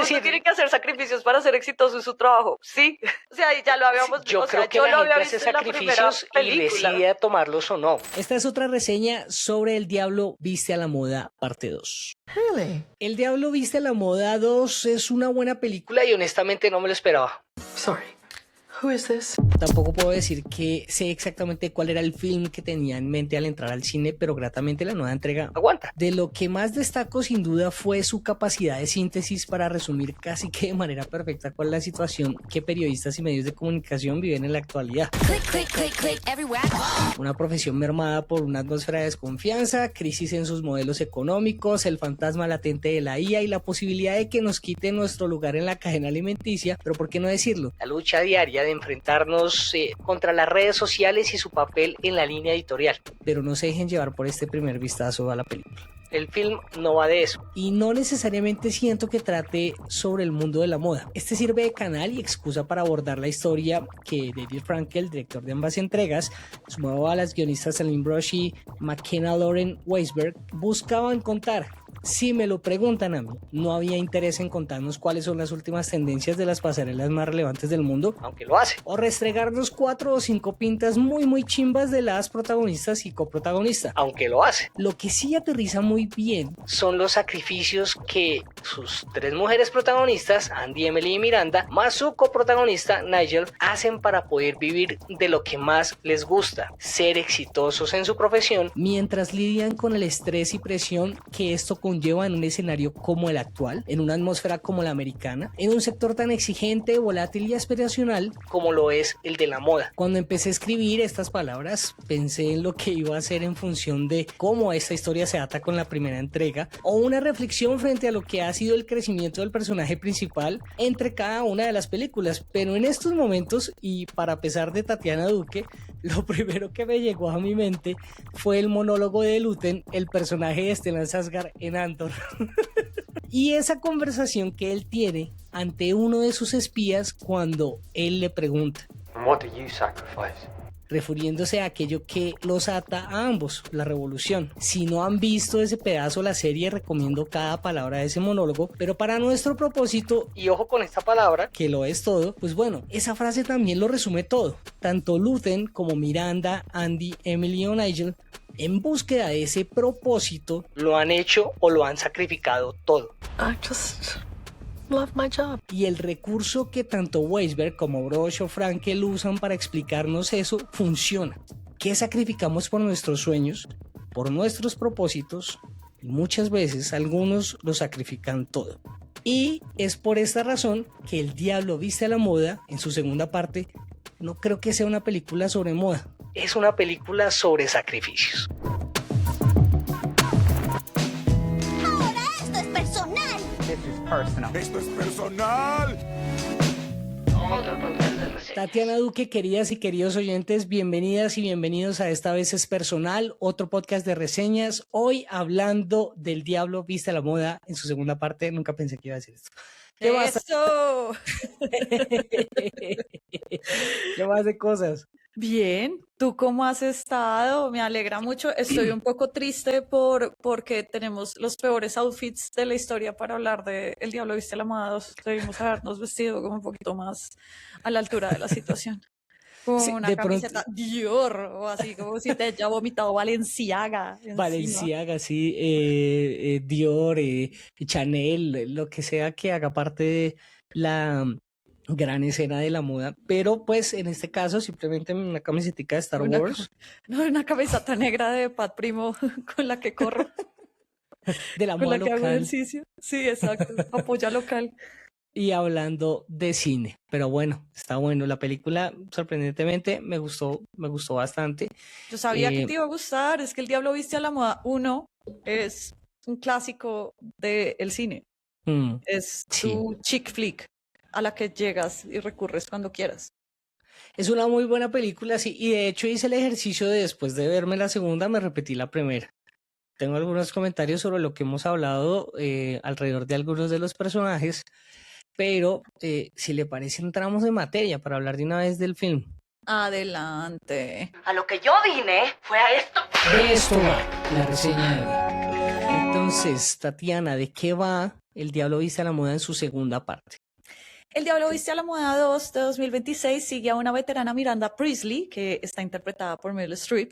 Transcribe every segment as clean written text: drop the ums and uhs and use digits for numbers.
mundo tiene que hacer sacrificios para ser exitoso en su trabajo. Sí, o sea, y ya lo habíamos Yo creo que la gente hace sacrificios y decide tomarlos o no. Esta es otra reseña sobre El Diablo Viste a la Moda, parte 2. Really? El Diablo Viste a la Moda 2 es una buena película Y honestamente no me lo esperaba. Sorry. Who is this? Tampoco puedo decir que sé exactamente cuál era el film que tenía en mente al entrar al cine, pero gratamente la nueva entrega Aguanta. De lo que más destaco sin duda fue su capacidad de síntesis para resumir casi que de manera perfecta cuál es la situación que periodistas y medios de comunicación viven en la actualidad. Una profesión mermada por una atmósfera de desconfianza, crisis en sus modelos económicos, el fantasma latente de la IA y la posibilidad de que nos quite nuestro lugar en la cadena alimenticia, pero ¿por qué no decirlo? La lucha diaria de enfrentarnos contra las redes sociales y su papel en la línea editorial. Pero no se dejen llevar por este primer vistazo a la película. El film no va de eso. Y no necesariamente siento que trate sobre el mundo de la moda. Este sirve de canal y excusa para abordar la historia que David Frankel, director de ambas entregas, sumado a las guionistas Aline Brosh y McKenna Lauren Weisberg, buscaban contar. Si me lo preguntan a mí, no había interés en contarnos cuáles son las últimas tendencias de las pasarelas más relevantes del mundo, aunque lo hace. O restregarnos 4 o 5 pintas muy chimbas de las protagonistas y coprotagonista, aunque lo hace. Lo que sí aterriza muy bien son los sacrificios que sus 3 mujeres protagonistas, Andy, Emily y Miranda, más su coprotagonista Nigel, hacen para poder vivir de lo que más les gusta, ser exitosos en su profesión, mientras lidian con el estrés y presión que esto conlleva en un escenario como el actual, en una atmósfera como la americana, en un sector tan exigente, volátil y aspiracional como lo es el de la moda. Cuando empecé a escribir estas palabras, pensé en lo que iba a hacer en función de cómo esta historia se ata con la primera entrega, o una reflexión frente a lo que ha sido el crecimiento del personaje principal entre cada una de las películas, pero en estos momentos, y para pesar de Tatiana Duque, lo primero que me llegó a mi mente fue el monólogo de Luthen, el personaje de Stellan Skarsgård en Andor. Y esa conversación que él tiene ante uno de sus espías cuando él le pregunta, What do you sacrifice? Refiriéndose a aquello que los ata a ambos, la revolución. Si no han visto ese pedazo de la serie, recomiendo cada palabra de ese monólogo, pero para nuestro propósito, y ojo con esta palabra, que lo es todo, pues bueno, esa frase también lo resume todo. Tanto Luthen como Miranda, Andy, Emily o Nigel, en búsqueda de ese propósito, lo han hecho o lo han sacrificado todo. I just love my job. Y el recurso que tanto Weisberg como Brosh o Frankel usan para explicarnos eso funciona. ¿Qué sacrificamos por nuestros sueños, por nuestros propósitos? Y muchas veces algunos lo sacrifican todo. Y es por esta razón que El Diablo Viste a la Moda, en su segunda parte, no creo que sea una película sobre moda. Es una película sobre sacrificios. Ahora esto es personal. Esto es personal. Tatiana Duque, queridas y queridos oyentes, bienvenidas y bienvenidos a Esta Vez es Personal, otro podcast de reseñas. Hoy hablando del Diablo Viste a la Moda en su segunda parte. Nunca pensé que iba a decir esto. ¿Qué más? ¡Eso! ¿Qué más de cosas? Bien, ¿tú cómo has estado? Me alegra mucho. Estoy un poco triste porque tenemos los peores outfits de la historia para hablar de El Diablo Viste a la Moda 2. Debimos habernos vestido como un poquito más a la altura de la situación. Como Sí, una de camiseta Dior o así, como si te haya vomitado Balenciaga encima. Balenciaga, sí, Dior, Chanel, lo que sea que haga parte de la gran escena de la moda, pero pues en este caso simplemente una camisetica de Star Wars. No, una camiseta negra de Pat Primo con la que corro, De la con moda la que hago local. ejercicio. Sí, exacto, apoya local. Y hablando de cine, pero bueno, está bueno. La película, sorprendentemente, me gustó bastante. Yo sabía que te iba a gustar, es que El Diablo Viste a la Moda 1 es un clásico del cine. Es tu chick flick a la que llegas y recurres cuando quieras. Es una muy buena película, sí, y de hecho hice el ejercicio de después de verme la segunda, me repetí la primera. Tengo algunos comentarios sobre lo que hemos hablado alrededor de algunos de los personajes, pero si le parece entramos en materia para hablar de una vez del film. Adelante. A lo que yo vine fue a esto. De esto va la reseña de hoy. Entonces, Tatiana, ¿de qué va El Diablo Viste a la Moda en su segunda parte? El Diablo Viste a la Moda 2 de 2026 sigue a una veterana Miranda Priestley, que está interpretada por Meryl Streep,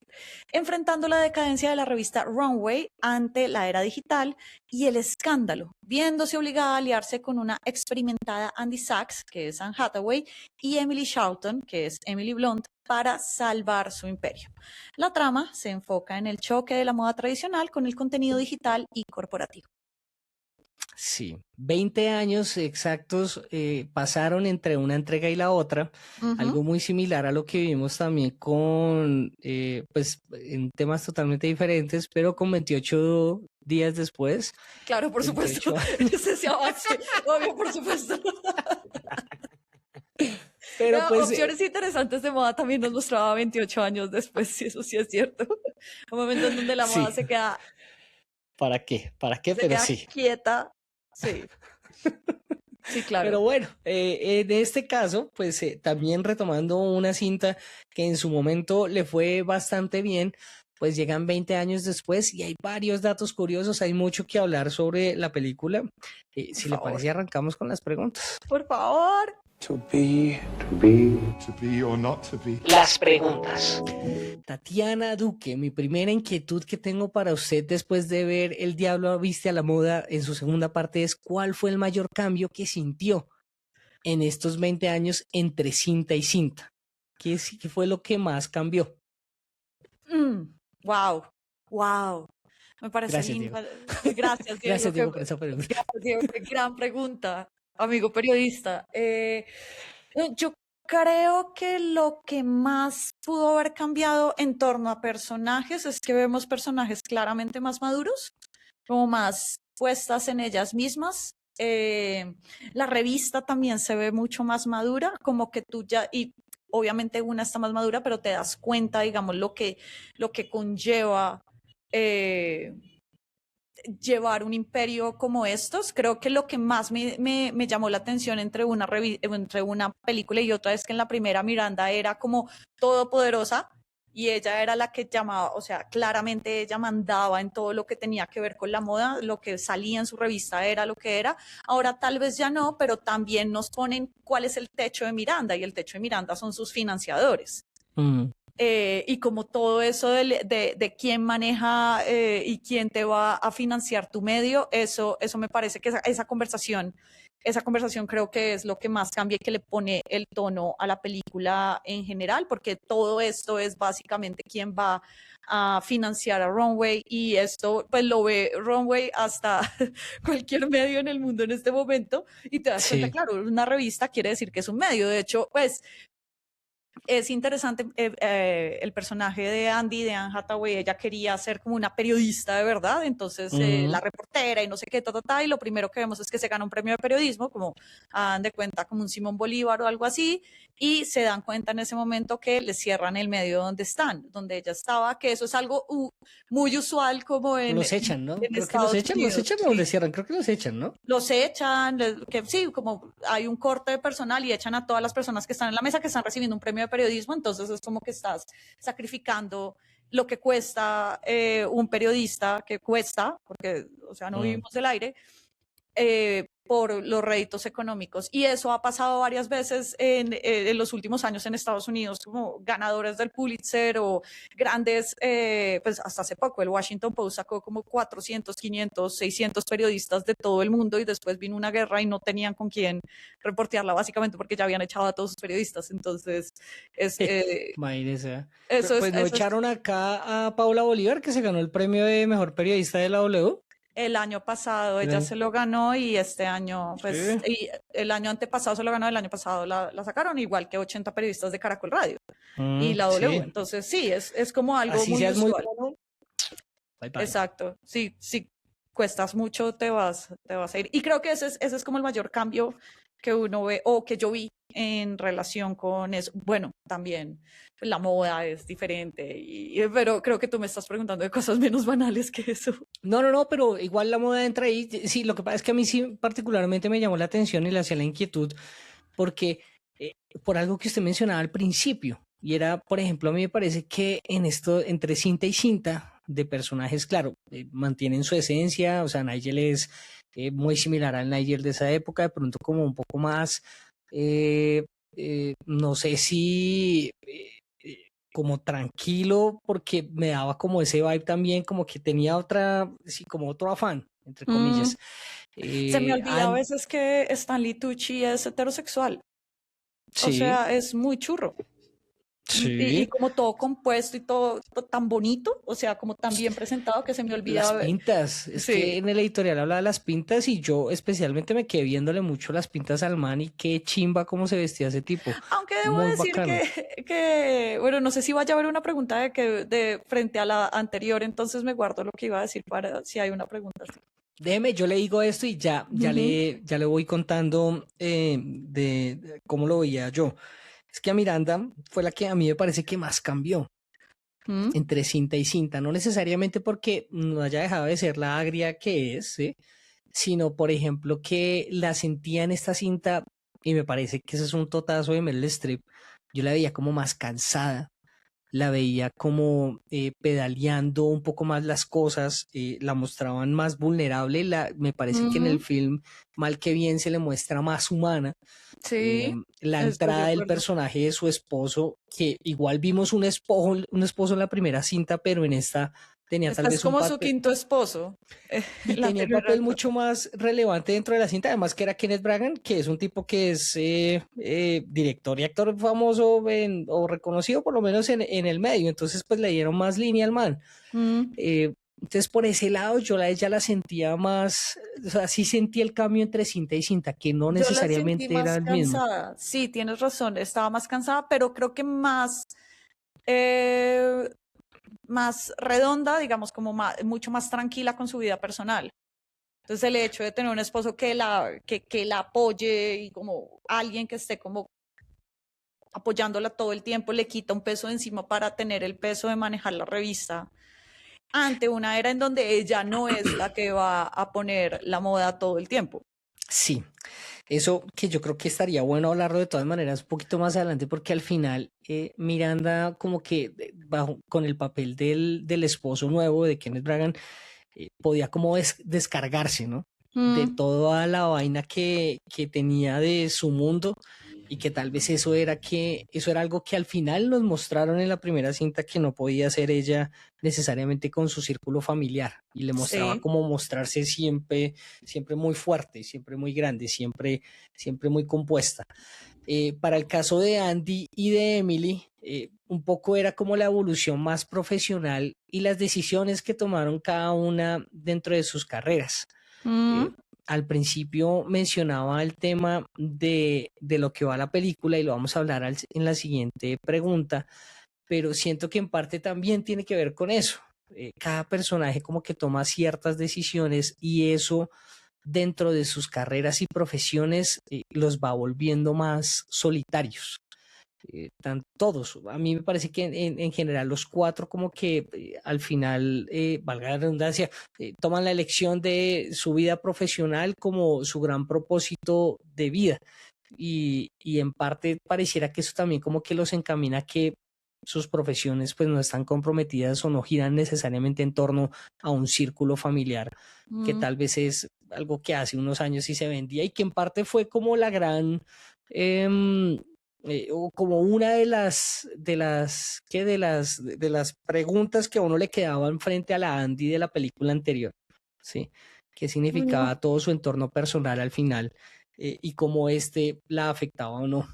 enfrentando la decadencia de la revista Runway ante la era digital y el escándalo, viéndose obligada a aliarse con una experimentada Andy Sachs, que es Anne Hathaway, y Emily Charlton, que es Emily Blunt, para salvar su imperio. La trama se enfoca en el choque de la moda tradicional con el contenido digital y corporativo. Sí, 20 años exactos pasaron entre una entrega y la otra, algo muy similar a lo que vimos también con, pues en temas totalmente diferentes, pero con 28 días después. Claro, por supuesto. 28 Es ese avance, obvio, por supuesto. Pero pues, opciones interesantes de moda también nos mostraba 28 años después, sí, eso sí es cierto. Un momento en donde la Sí. moda se queda, ¿para qué? ¿Para qué? se Pero queda sí. quieta. Sí. Sí, claro. Pero bueno, en este caso, pues también retomando una cinta que en su momento le fue bastante bien, pues llegan 20 años después y hay varios datos curiosos, hay mucho que hablar sobre la película. Si le favor. parece, arrancamos con las preguntas. Por favor. To be or not to be. Las preguntas. Tatiana Duque, mi primera inquietud que tengo para usted después de ver El Diablo Viste a la Moda en su segunda parte es ¿cuál fue el mayor cambio que sintió en estos 20 años entre cinta y cinta? ¿Qué fue lo que más cambió? Wow. Wow. Me parece Gracias, linda. Gracias, Diego. Gracias, Diego, por esa pregunta. Gracias, Diego. Qué gran pregunta, amigo periodista. Yo creo que lo que más pudo haber cambiado en torno a personajes es que vemos personajes claramente más maduros, como más puestas en ellas mismas. La revista también se ve mucho más madura, como que tú ya, y obviamente una está más madura, pero te das cuenta, digamos, lo que conlleva llevar un imperio como estos. Creo que lo que más me llamó la atención entre una película y otra es que en la primera Miranda era como todopoderosa y ella era la que llamaba, o sea, claramente ella mandaba en todo lo que tenía que ver con la moda, lo que salía en su revista era lo que era. Ahora tal vez ya no, pero también nos ponen cuál es el techo de Miranda y el techo de Miranda son sus financiadores. Y como todo eso de quién maneja y quién te va a financiar tu medio, eso me parece que esa conversación creo que es lo que más cambia y que le pone el tono a la película en general, porque todo esto es básicamente quién va a financiar a Runway y esto pues lo ve Runway hasta cualquier medio en el mundo en este momento y te das cuenta, claro, una revista quiere decir que es un medio, de hecho, pues es interesante el personaje de Andy, de Anne Hathaway, ella quería ser como una periodista de verdad, entonces la reportera y no sé qué, y lo primero que vemos es que se gana un premio de periodismo, como hagan de cuenta como un Simón Bolívar o algo así, y se dan cuenta en ese momento que le cierran el medio donde están, donde ella estaba, que eso es algo muy usual como en... Los echan, ¿no? En Creo que Estados los echan o les cierran, creo que los echan, ¿no? Los echan, que sí, como hay un corte de personal y echan a todas las personas que están en la mesa que están recibiendo un premio de periodismo, entonces es como que estás sacrificando lo que cuesta un periodista, que cuesta, porque, o sea, no vivimos del aire, por los réditos económicos. Y eso ha pasado varias veces en los últimos años en Estados Unidos, como ganadores del Pulitzer o grandes, pues hasta hace poco el Washington Post sacó como 400, 500, 600 periodistas de todo el mundo y después vino una guerra y no tenían con quién reportearla básicamente porque ya habían echado a todos sus periodistas. Entonces, imagínese. Eso pues no echaron acá a Paula Bolívar, que se ganó el premio de mejor periodista de la W. El año pasado ella se lo ganó y este año, pues, y el año antepasado se lo ganó, el año pasado la sacaron, igual que 80 periodistas de Caracol Radio y la W. Sí. Entonces, sí, es como algo así muy usual. Muy bueno. Bye, bye. Exacto, sí, cuestas mucho, te vas a ir. Y creo que ese es como el mayor cambio que uno ve o que yo vi en relación con eso. Bueno, también la moda es diferente, pero creo que tú me estás preguntando de cosas menos banales que eso. No, pero igual la moda entra ahí. Sí, lo que pasa es que a mí sí particularmente me llamó la atención y le hacía la inquietud porque por algo que usted mencionaba al principio, y era, por ejemplo, a mí me parece que en esto, entre cinta y cinta, de personajes, claro, mantienen su esencia, o sea, Nigel es muy similar al Nigel de esa época, de pronto como un poco más, no sé si como tranquilo, porque me daba como ese vibe también, como que tenía otra, sí, como otro afán, entre comillas. Se me olvida a veces que Stanley Tucci es heterosexual. O Sí, sea, es muy churro. Y sí. como todo compuesto y todo tan bonito, o sea, como tan bien presentado que se me Las olvida. pintas, es que Sí. en el editorial habla de las pintas y yo especialmente me quedé viéndole mucho las pintas al man y qué chimba cómo se vestía ese tipo. Aunque debo Muy decir bacano. bueno, no sé si vaya a haber una pregunta de frente a la anterior, entonces me guardo lo que iba a decir para si hay una pregunta así. Déjeme, yo le digo esto y Ujú. ya le voy contando de cómo lo veía yo. Es que a Miranda fue la que a mí me parece que más cambió Mm. entre cinta y cinta, no necesariamente porque no haya dejado de ser la agria que es, ¿sí? Sino, por ejemplo, que la sentía en esta cinta y me parece que ese es un totazo de Meryl Streep. Yo la veía como más cansada, la veía como pedaleando un poco más las cosas, la mostraban más vulnerable, me parece que en el Ujú. film mal que bien se le muestra más humana. Sí, La estoy de entrada del acuerdo. personaje de su esposo, que igual vimos un esposo en la primera cinta, pero en esta tenía tal Esta es vez un como su papel, quinto esposo. y La tenía el primera. papel mucho más relevante dentro de la cinta, además que era Kenneth Branagh, que es un tipo que es director y actor famoso o reconocido por lo menos en el medio, entonces pues le dieron más línea al man. Mm. Entonces por ese lado yo ya la sentía más, o sea, sí sentí el cambio entre cinta y cinta, que no Yo la sentí necesariamente era más el mismo. cansada. Sí, tienes razón, estaba más cansada, pero creo que eh, más redonda, digamos, como mucho más tranquila con su vida personal. Entonces el hecho de tener un esposo que la apoye y como alguien que esté como apoyándola todo el tiempo, le quita un peso de encima para tener el peso de manejar la revista. Ante una era en donde ella no es la que va a poner la moda todo el tiempo. Sí, eso que yo creo que estaría bueno hablarlo de todas maneras un poquito más adelante porque al final Miranda como que con el papel del esposo nuevo de Kenneth Branagh podía como descargarse, ¿no? De Mm. toda la vaina que tenía de su mundo y que tal vez eso era algo que al final nos mostraron en la primera cinta que no podía hacer ella necesariamente con su círculo familiar y le mostraba Sí. como mostrarse siempre, siempre muy fuerte, siempre muy grande, siempre muy compuesta. Para el caso de Andy y de Emily, un poco era como la evolución más profesional y las decisiones que tomaron cada una dentro de sus carreras. Eh, Mm. Al principio mencionaba el tema de lo que va la película y lo vamos a hablar en la siguiente pregunta, pero siento que en parte también tiene que ver con eso. Cada personaje como que toma ciertas decisiones y eso dentro de sus carreras y profesiones los va volviendo más solitarios. Todos, a mí me parece que en general los cuatro como que al final, valga la redundancia, toman la elección de su vida profesional como su gran propósito de vida y en parte pareciera que eso también como que los encamina a que sus profesiones pues no están comprometidas o no giran necesariamente en torno a un círculo familiar que Mm. tal vez es algo que hace unos años sí se vendía y que en parte fue como la gran o como una de las preguntas que a uno le quedaban frente a la Andy de la película anterior, ¿sí? ¿Qué Bueno, significaba todo su entorno personal al final y cómo este la afectaba o no?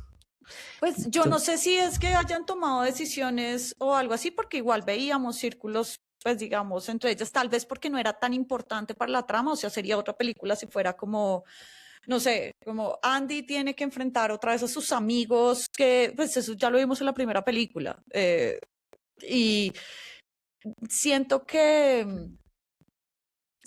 pues yo no sé si es que hayan tomado decisiones o algo así, porque igual veíamos círculos, pues digamos, entre ellas, tal vez porque no era tan importante para la trama, o sea, sería otra película si fuera como, no sé, como Andy tiene que enfrentar otra vez a sus amigos, que pues eso ya lo vimos en la primera película. Y siento que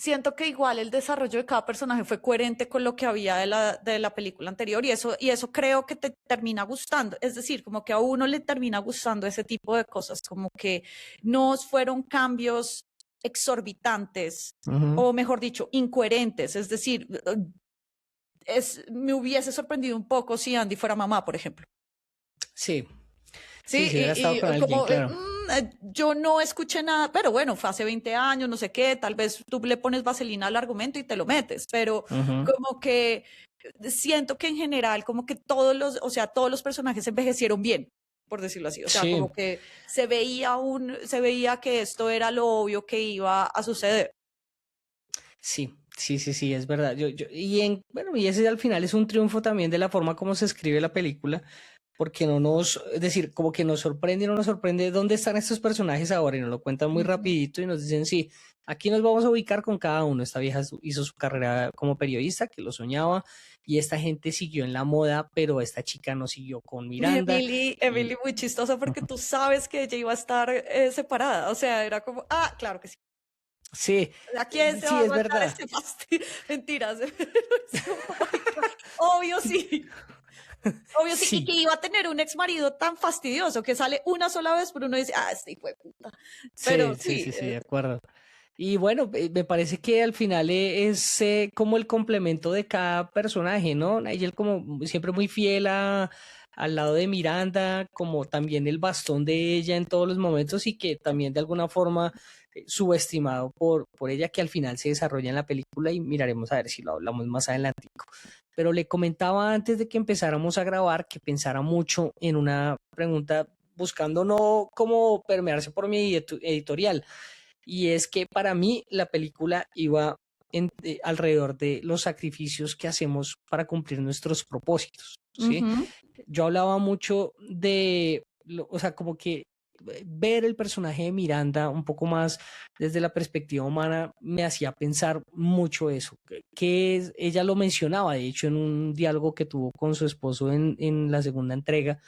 siento que igual el desarrollo de cada personaje fue coherente con lo que había de la película anterior y eso creo que te termina gustando. Es decir, como que a uno le termina gustando ese tipo de cosas, como que no fueron cambios exorbitantes Ujú. o mejor dicho, incoherentes. Es decir, me hubiese sorprendido un poco si Andy fuera mamá, por ejemplo. Sí, sí, Sí, si hubiera estado con alguien, como claro. Yo no escuché nada, pero bueno, fue hace 20 años, no sé qué, tal vez tú le pones vaselina al argumento y te lo metes, pero como que siento que en general, como que o sea, todos los personajes envejecieron bien, por decirlo así, o sea, Sí. como que se veía que esto era lo obvio que iba a suceder. Sí, sí, es verdad. Bueno, y ese al final es un triunfo también de la forma como se escribe la película, porque es decir, como que nos sorprende y no nos sorprende dónde están estos personajes ahora y nos lo cuentan muy rapidito y nos dicen, sí, aquí nos vamos a ubicar con cada uno. Esta vieja hizo su carrera como periodista, que lo soñaba, y esta gente siguió en la moda, pero esta chica no siguió con Miranda. Emily muy chistosa porque tú sabes que ella iba a estar separada, o sea, era como, ah, claro que sí. Sí, ¿A quién se sí, va a es aguantar verdad. este fastidio? Mentiras. Obvio sí. Obvio sí. Y Sí. que iba a tener un ex marido tan fastidioso que sale una sola vez, pero uno dice, este hijo de puta. Pero Sí, de acuerdo. Y bueno, me parece que al final es como el complemento de cada personaje, ¿no? Nigel como siempre muy fiel al lado de Miranda, como también el bastón de ella en todos los momentos y que también de alguna forma subestimado por ella, que al final se desarrolla en la película y miraremos a ver si lo hablamos más adelante. Pero le comentaba antes de que empezáramos a grabar que pensara mucho en una pregunta buscando no como permearse por mi editorial, y es que para mí la película iba alrededor de los sacrificios que hacemos para cumplir nuestros propósitos, ¿sí? Yo hablaba mucho o sea, como que ver el personaje de Miranda un poco más desde la perspectiva humana me hacía pensar mucho eso, ella lo mencionaba, de hecho, en un diálogo que tuvo con su esposo en la segunda entrega,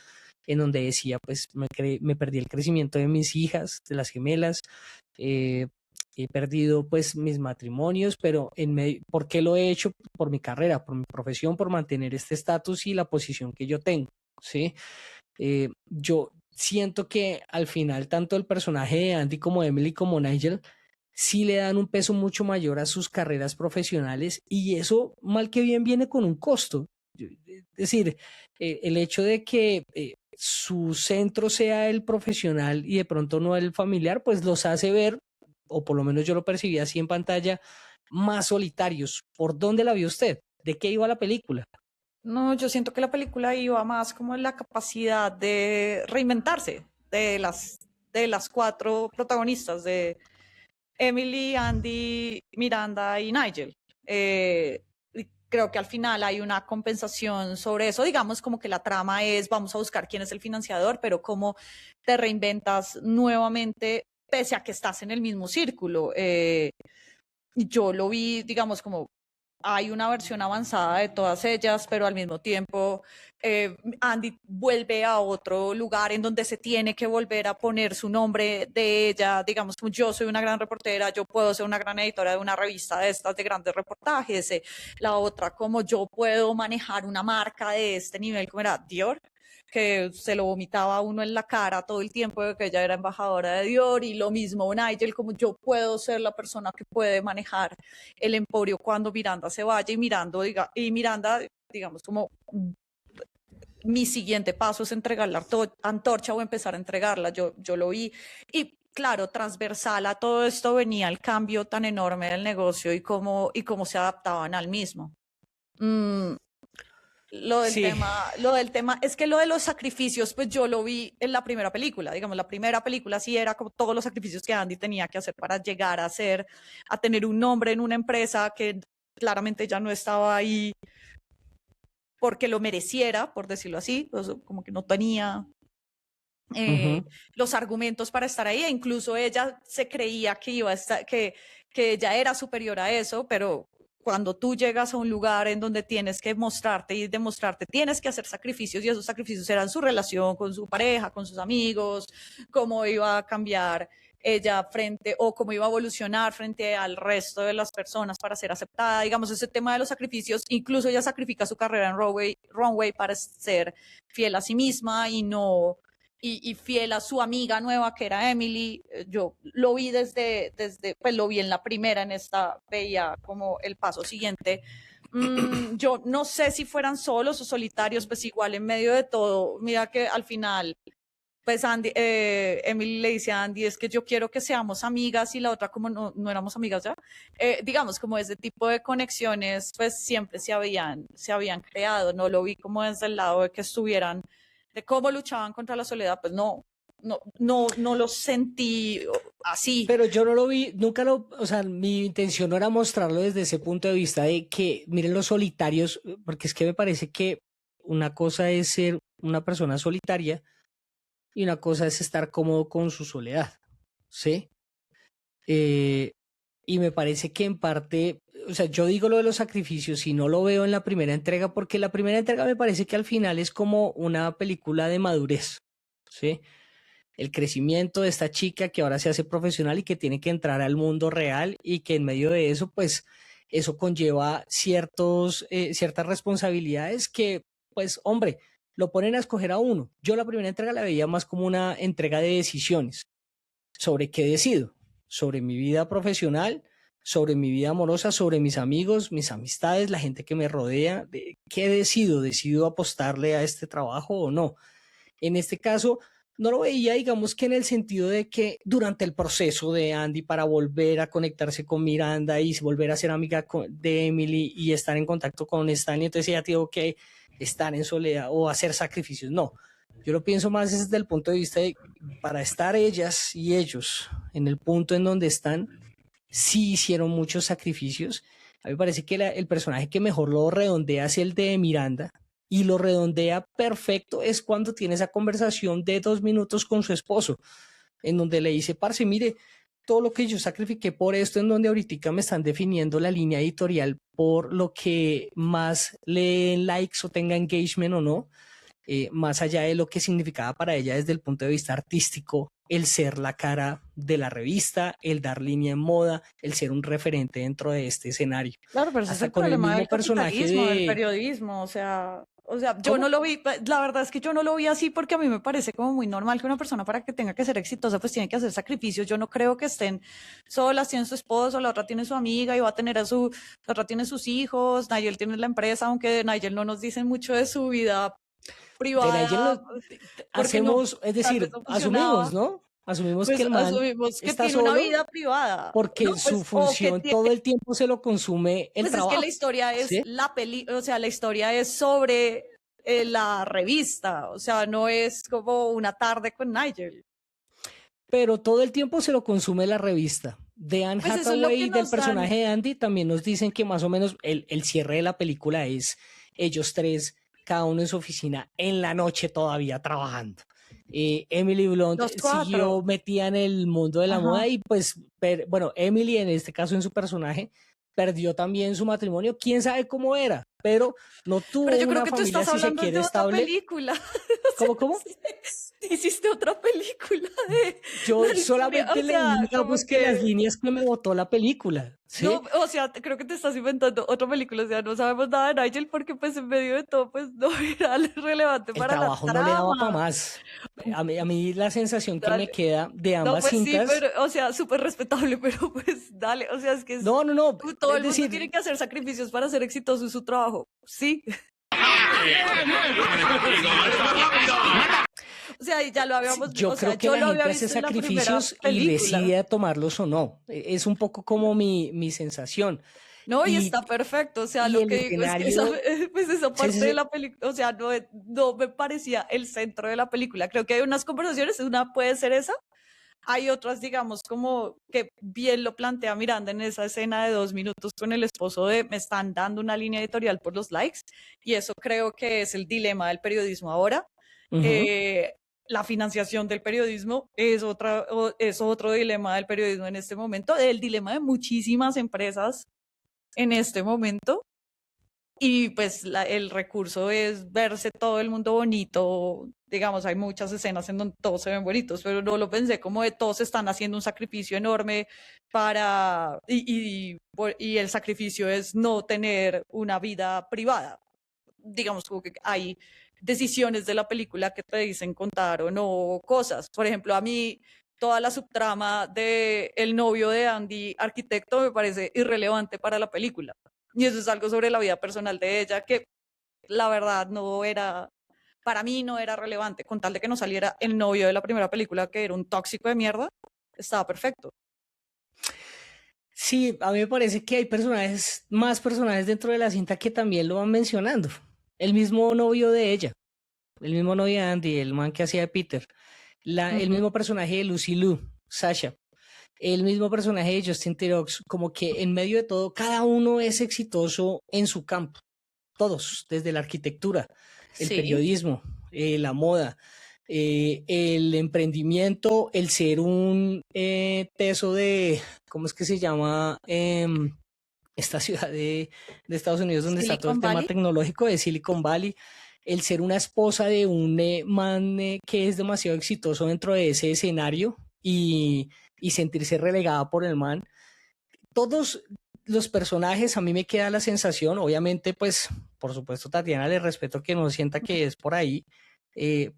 en donde decía, pues me perdí el crecimiento de mis hijas, de las gemelas, he perdido pues mis matrimonios, pero ¿por qué lo he hecho? Por mi carrera, por mi profesión, por mantener este estatus y la posición que yo tengo, ¿sí? Yo siento que al final tanto el personaje de Andy como Emily como Nigel sí le dan un peso mucho mayor a sus carreras profesionales y eso mal que bien viene con un costo. Es decir, el hecho de que su centro sea el profesional y de pronto no el familiar, pues los hace ver, o por lo menos yo lo percibí así en pantalla, más solitarios. ¿Por dónde la vio usted? ¿De qué iba la película? No, yo siento que la película iba más como en la capacidad de reinventarse de las cuatro protagonistas, de Emily, Andy, Miranda y Nigel. Y creo que al final hay una compensación sobre eso, digamos como que la trama es vamos a buscar quién es el financiador, pero cómo te reinventas nuevamente pese a que estás en el mismo círculo. Yo lo vi, digamos, como hay una versión avanzada de todas ellas, pero al mismo tiempo Andy vuelve a otro lugar en donde se tiene que volver a poner su nombre de ella, digamos como yo soy una gran reportera, yo puedo ser una gran editora de una revista de estas de grandes reportajes, la otra como yo puedo manejar una marca de este nivel como era Dior, que se lo vomitaba a uno en la cara todo el tiempo de que ella era embajadora de Dior, y lo mismo Nigel, como yo puedo ser la persona que puede manejar el emporio cuando Miranda se vaya, y Miranda, digamos, como mi siguiente paso es entregar la antorcha o empezar a entregarla, yo lo vi, y claro, transversal a todo esto venía el cambio tan enorme del negocio y cómo se adaptaban al mismo. Lo del tema, es que lo de los sacrificios, pues yo lo vi en la primera película, digamos, la primera película sí era como todos los sacrificios que Andy tenía que hacer para llegar a tener un nombre en una empresa que claramente ya no estaba ahí porque lo mereciera, por decirlo así, pues como que no tenía los argumentos para estar ahí, e incluso ella se creía que iba a estar, que ella era superior a eso, pero cuando tú llegas a un lugar en donde tienes que mostrarte y demostrarte, tienes que hacer sacrificios, y esos sacrificios eran su relación con su pareja, con sus amigos, cómo iba a cambiar ella o cómo iba a evolucionar frente al resto de las personas para ser aceptada, digamos, ese tema de los sacrificios, incluso ella sacrifica su carrera en Runway para ser fiel a sí misma y fiel a su amiga nueva que era Emily. Yo lo vi pues lo vi en la primera, en esta veía como el paso siguiente. Yo no sé si fueran solos o solitarios, pues igual en medio de todo, mira que al final pues Emily le dice a Andy, es que yo quiero que seamos amigas, y la otra como no éramos amigas ya. Digamos, como ese tipo de conexiones, pues siempre se habían creado. No lo vi como desde el lado de que estuvieran, de cómo luchaban contra la soledad, pues no lo sentí así. Pero yo no lo vi, nunca o sea, mi intención no era mostrarlo desde ese punto de vista de que miren los solitarios, porque es que me parece que una cosa es ser una persona solitaria y una cosa es estar cómodo con su soledad, ¿sí? Y me parece que en parte, o sea, yo digo lo de los sacrificios y no lo veo en la primera entrega, porque la primera entrega me parece que al final es como una película de madurez, ¿sí? El crecimiento de esta chica que ahora se hace profesional y que tiene que entrar al mundo real, y que en medio de eso, pues, eso conlleva ciertas responsabilidades que, pues, hombre, lo ponen a escoger a uno. Yo la primera entrega la veía más como una entrega de decisiones. ¿Sobre qué decido? Sobre mi vida profesional, sobre mi vida amorosa, sobre mis amigos, mis amistades, la gente que me rodea. ¿Qué decido? ¿Decido apostarle a este trabajo o no? En este caso, no lo veía, digamos, que en el sentido de que durante el proceso de Andy para volver a conectarse con Miranda y volver a ser amiga de Emily y estar en contacto con Stanley, entonces ella tiene que estar en soledad o hacer sacrificios. No, yo lo pienso más desde el punto de vista de, para estar ellas y ellos en el punto en donde están, sí hicieron muchos sacrificios. A mí me parece que el personaje que mejor lo redondea es el de Miranda, y lo redondea perfecto es cuando tiene esa conversación de 2 minutos con su esposo, en donde le dice, parce, mire, todo lo que yo sacrifiqué por esto, en donde ahorita me están definiendo la línea editorial por lo que más le den likes o tenga engagement o no, más allá de lo que significaba para ella desde el punto de vista artístico, el ser la cara de la revista, el dar línea en moda, el ser un referente dentro de este escenario. Claro, pero ese es Hasta el con el problema mismo del personaje capitalismo, del de... periodismo, o sea, yo ¿Cómo? no lo vi, la verdad es que yo no lo vi así, porque a mí me parece como muy normal que una persona, para que tenga que ser exitosa, pues tiene que hacer sacrificios. Yo no creo que estén solas, tienen su esposo, la otra tiene su amiga y va a tener la otra tiene sus hijos, Nigel tiene la empresa, aunque de Nigel no nos dicen mucho de su vida De Nigel privada, porque no, hacemos, es tal decir, vez no asumimos, funcionaba. ¿no? Asumimos que Pues el man asumimos que está tiene una solo vida privada, porque ¿no? su Pues, o que función tiene, todo el tiempo se lo consume el pues es que trabajo, la historia es ¿sí? o sea, la historia es sobre la revista, o sea, no es como una tarde con Nigel. Pero todo el tiempo se lo consume la revista. De Anne Pues eso es lo Hathaway que y del nos dan. personaje de Andy también nos dicen que más o menos el cierre de la película es ellos tres, cada uno en su oficina, en la noche todavía trabajando. Emily Blunt Los siguió cuatro. metida en el mundo de la Ajá. moda y pues, bueno, Emily en este caso en su personaje perdió también su matrimonio, quién sabe cómo era, pero no Pero tuvo yo creo una que tú familia, estás si se hablando quiere, de otra estable. película. ¿Cómo, cómo? Hiciste otra película de Yo la historia, solamente o sea, leí, digamos, como que las que líneas que me botó la película, ¿sí? no, o sea, creo que te estás inventando otra película, o sea, no sabemos nada de Nigel porque pues en medio de todo pues no era relevante El para la trabajo no le daba para trama. más. A mí la sensación que me Dale. queda de No, ambas pues sí, cintas, pero, o sea, súper respetable, pero pues dale, o sea, es que no, todo es el mundo tiene decir, que hacer sacrificios para ser exitoso en su trabajo, sí. O sea, y ya lo habíamos, yo o sea, creo que yo la lo gente había hace visto en la primera sacrificios y película. decide tomarlos o no. Es un poco como mi sensación. No, y Y, está perfecto, o sea, y lo el que digo es que esa, escenario, pues esa sí, parte de la película, o sea, no me parecía el centro de la película. Creo que hay unas conversaciones, una puede ser esa, hay otras, digamos, como que bien lo plantea Miranda en esa escena de 2 minutos con el esposo de me están dando una línea editorial por los likes, y eso creo que es el dilema del periodismo ahora. ujú. Eh, la financiación del periodismo es otro dilema del periodismo en este momento, el dilema de muchísimas empresas en este momento. Y pues el recurso es verse todo el mundo bonito. Digamos, hay muchas escenas en donde todos se ven bonitos, pero no lo pensé como de todos están haciendo un sacrificio enorme y el sacrificio es no tener una vida privada. Digamos, como que hay decisiones de la película que te dicen contar o no cosas. Por ejemplo, a mí toda la subtrama de el novio de Andy, arquitecto, me parece irrelevante para la película. Y eso es algo sobre la vida personal de ella que la verdad no era para mí no era relevante, con tal de que no saliera el novio de la primera película, que era un tóxico de mierda, estaba perfecto. Sí, a mí me parece que hay personajes, más personajes dentro de la cinta que también lo van mencionando. El mismo novio de ella, el mismo novio de Andy, el man que hacía de Peter, el mismo personaje de Lucy Liu, Sasha, el mismo personaje de Justin Theroux, como que en medio de todo, cada uno es exitoso en su campo. Todos, desde la arquitectura, el Sí. periodismo, la moda, el emprendimiento, el ser un teso de, ¿cómo es que se llama? Esta ciudad de Estados Unidos donde está todo el Silicon tema Valley. tecnológico de Silicon Valley, el ser una esposa de un man que es demasiado exitoso dentro de ese escenario y sentirse relegada por el man. Todos los personajes, a mí me queda la sensación, obviamente, pues, por supuesto, Tatiana, le respeto que no sienta que es por ahí,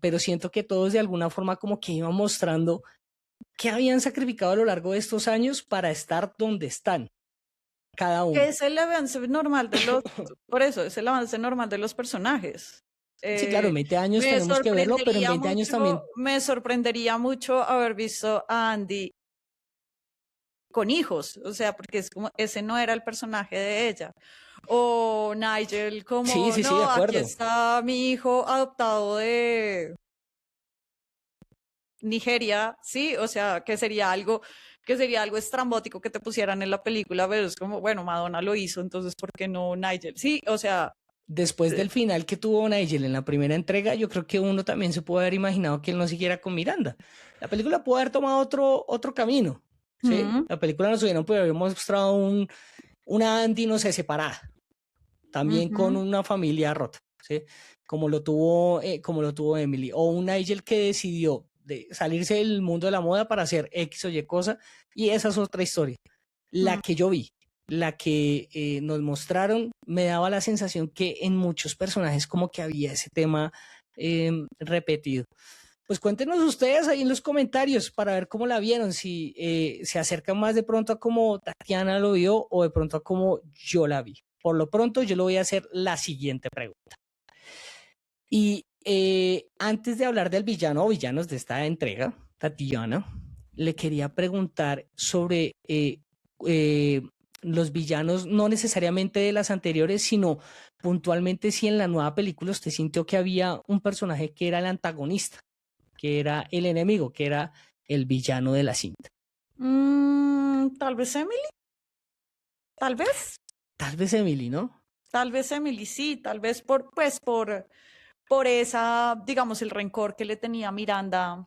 pero siento que todos de alguna forma como que iban mostrando que habían sacrificado a lo largo de estos años para estar donde están, cada uno. Que es el avance normal de los, por eso, es el avance normal de los personajes. Sí, claro, en 20 años Me tenemos que verlo, pero en 20 años también. Me sorprendería mucho haber visto a Andy con hijos, o sea, porque es como, ese no era el personaje de ella. O Nigel como, Sí, sí, sí, no, de aquí acuerdo. está mi hijo adoptado de Nigeria, sí, o sea, que sería algo estrambótico que te pusieran en la película, pero es como, bueno, Madonna lo hizo, entonces, ¿por qué no Nigel? Sí, o sea, Después del final que tuvo Nigel en la primera entrega, yo creo que uno también se puede haber imaginado que él no siguiera con Miranda. La película pudo haber tomado otro camino, ¿sí? ujú, La película nos podido haber mostrado una Andy, no sé, separada, también con ujú. una familia rota, ¿sí? Como lo tuvo Emily, o un Nigel que decidió de salirse del mundo de la moda para hacer X o Y cosa, y esa es otra historia. La que yo vi, la que nos mostraron, me daba la sensación que en muchos personajes como que había ese tema repetido. Pues cuéntenos ustedes ahí en los comentarios para ver cómo la vieron, si se acercan más de pronto a cómo Tatiana lo vio o de pronto a cómo yo la vi. Por lo pronto yo le voy a hacer la siguiente pregunta. Y antes de hablar del villano o villanos de esta entrega, Tatiana, le quería preguntar sobre los villanos, no necesariamente de las anteriores, sino puntualmente si en la nueva película usted sintió que había un personaje que era el antagonista, que era el enemigo, que era el villano de la cinta. Tal vez Emily, tal vez. Tal vez Emily, ¿no? Tal vez Emily, sí, tal vez por esa, digamos, el rencor que le tenía a Miranda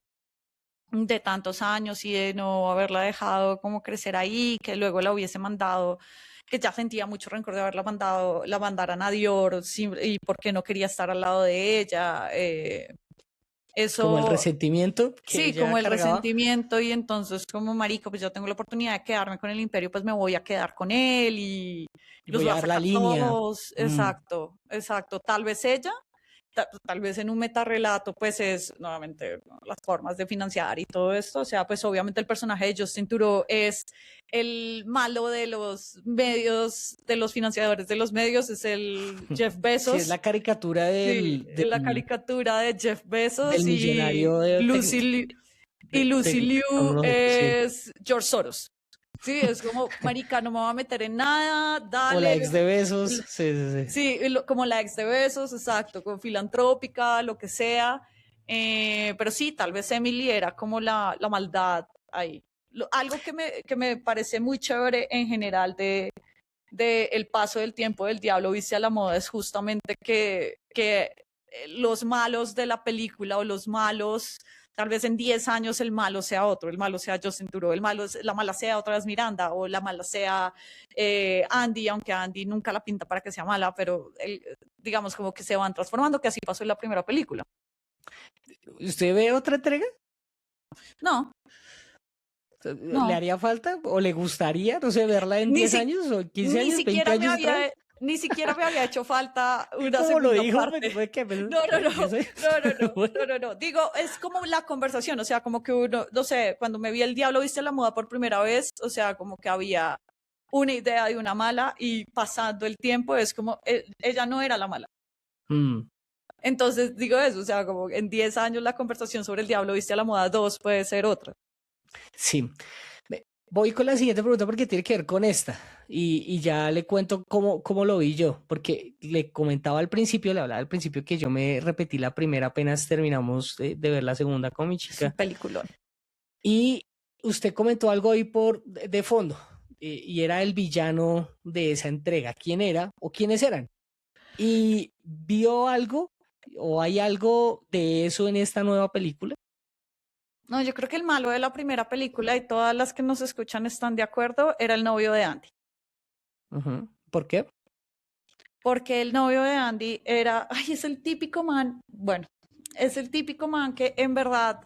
de tantos años y de no haberla dejado como crecer ahí, que luego la hubiese mandado, que ya sentía mucho rencor de haberla mandado, la mandaran a Dior y porque no quería estar al lado de ella. Como el Eso, resentimiento que sí, ella como el cargaba. resentimiento y entonces como marico, pues yo tengo la oportunidad de quedarme con el imperio, pues me voy a quedar con él y los Voy voy a a dar la sacar línea. todos. Exacto, exacto. Tal vez ella, tal vez en un metarrelato, pues es nuevamente ¿no? las formas de financiar y todo esto. O sea, pues obviamente el personaje de Justin Theroux es el malo de los medios, de los financiadores de los medios, es el Jeff Sí, es Bezos. la caricatura Sí, la caricatura de Jeff del Bezos millonario y Lucy Liu tecnológico, sí. es George Soros. Sí, es como, marica, no me voy a meter en nada, O la dale. ex de Besos. Sí, sí, sí. Sí, como la ex de Besos, exacto, como filantrópica, lo que sea. Pero sí, tal vez Emily era como la maldad ahí. Algo que me parece muy chévere en general de el paso del tiempo del Diablo viste a la moda es justamente que los malos de la película o los malos, tal vez en 10 años el malo sea otro, el malo sea Justin Theroux, la mala sea otra vez Miranda o la mala sea Andy, aunque Andy nunca la pinta para que sea mala, pero digamos como que se van transformando, que así pasó en la primera película. ¿Usted ve otra entrega? No, ¿Le no. haría falta o le gustaría, no sé, verla en Ni 10 si- años o 15 Ni años, 20 siquiera me años otra vez? había, ni siquiera me había hecho falta una ¿Cómo lo segunda dijo? parte. Fue que, No, no, no, yo sé. no. Digo, es como la conversación, o sea, como que uno, no sé, cuando me vi El Diablo viste la moda por primera vez, o sea, como que había una idea de una mala y pasando el tiempo es como, ella no era la mala. Mm. Entonces digo eso, o sea, como en 10 años la conversación sobre El Diablo Viste a la Moda 2 puede ser otra. Sí. Voy con la siguiente pregunta porque tiene que ver con esta y ya le cuento cómo lo vi yo, porque le comentaba al principio, le hablaba al principio que yo me repetí la primera apenas terminamos de ver la segunda con mi Es un chica peliculón. y usted comentó algo ahí de fondo y era el villano de esa entrega. ¿Quién era o quiénes eran? ¿Y vio algo o hay algo de eso en esta nueva película? No, yo creo que el malo de la primera película, y todas las que nos escuchan están de acuerdo, era el novio de Andy. Ujú. ¿Por qué? Porque el novio de Andy era, ay, es el típico man, bueno, es el típico man que en verdad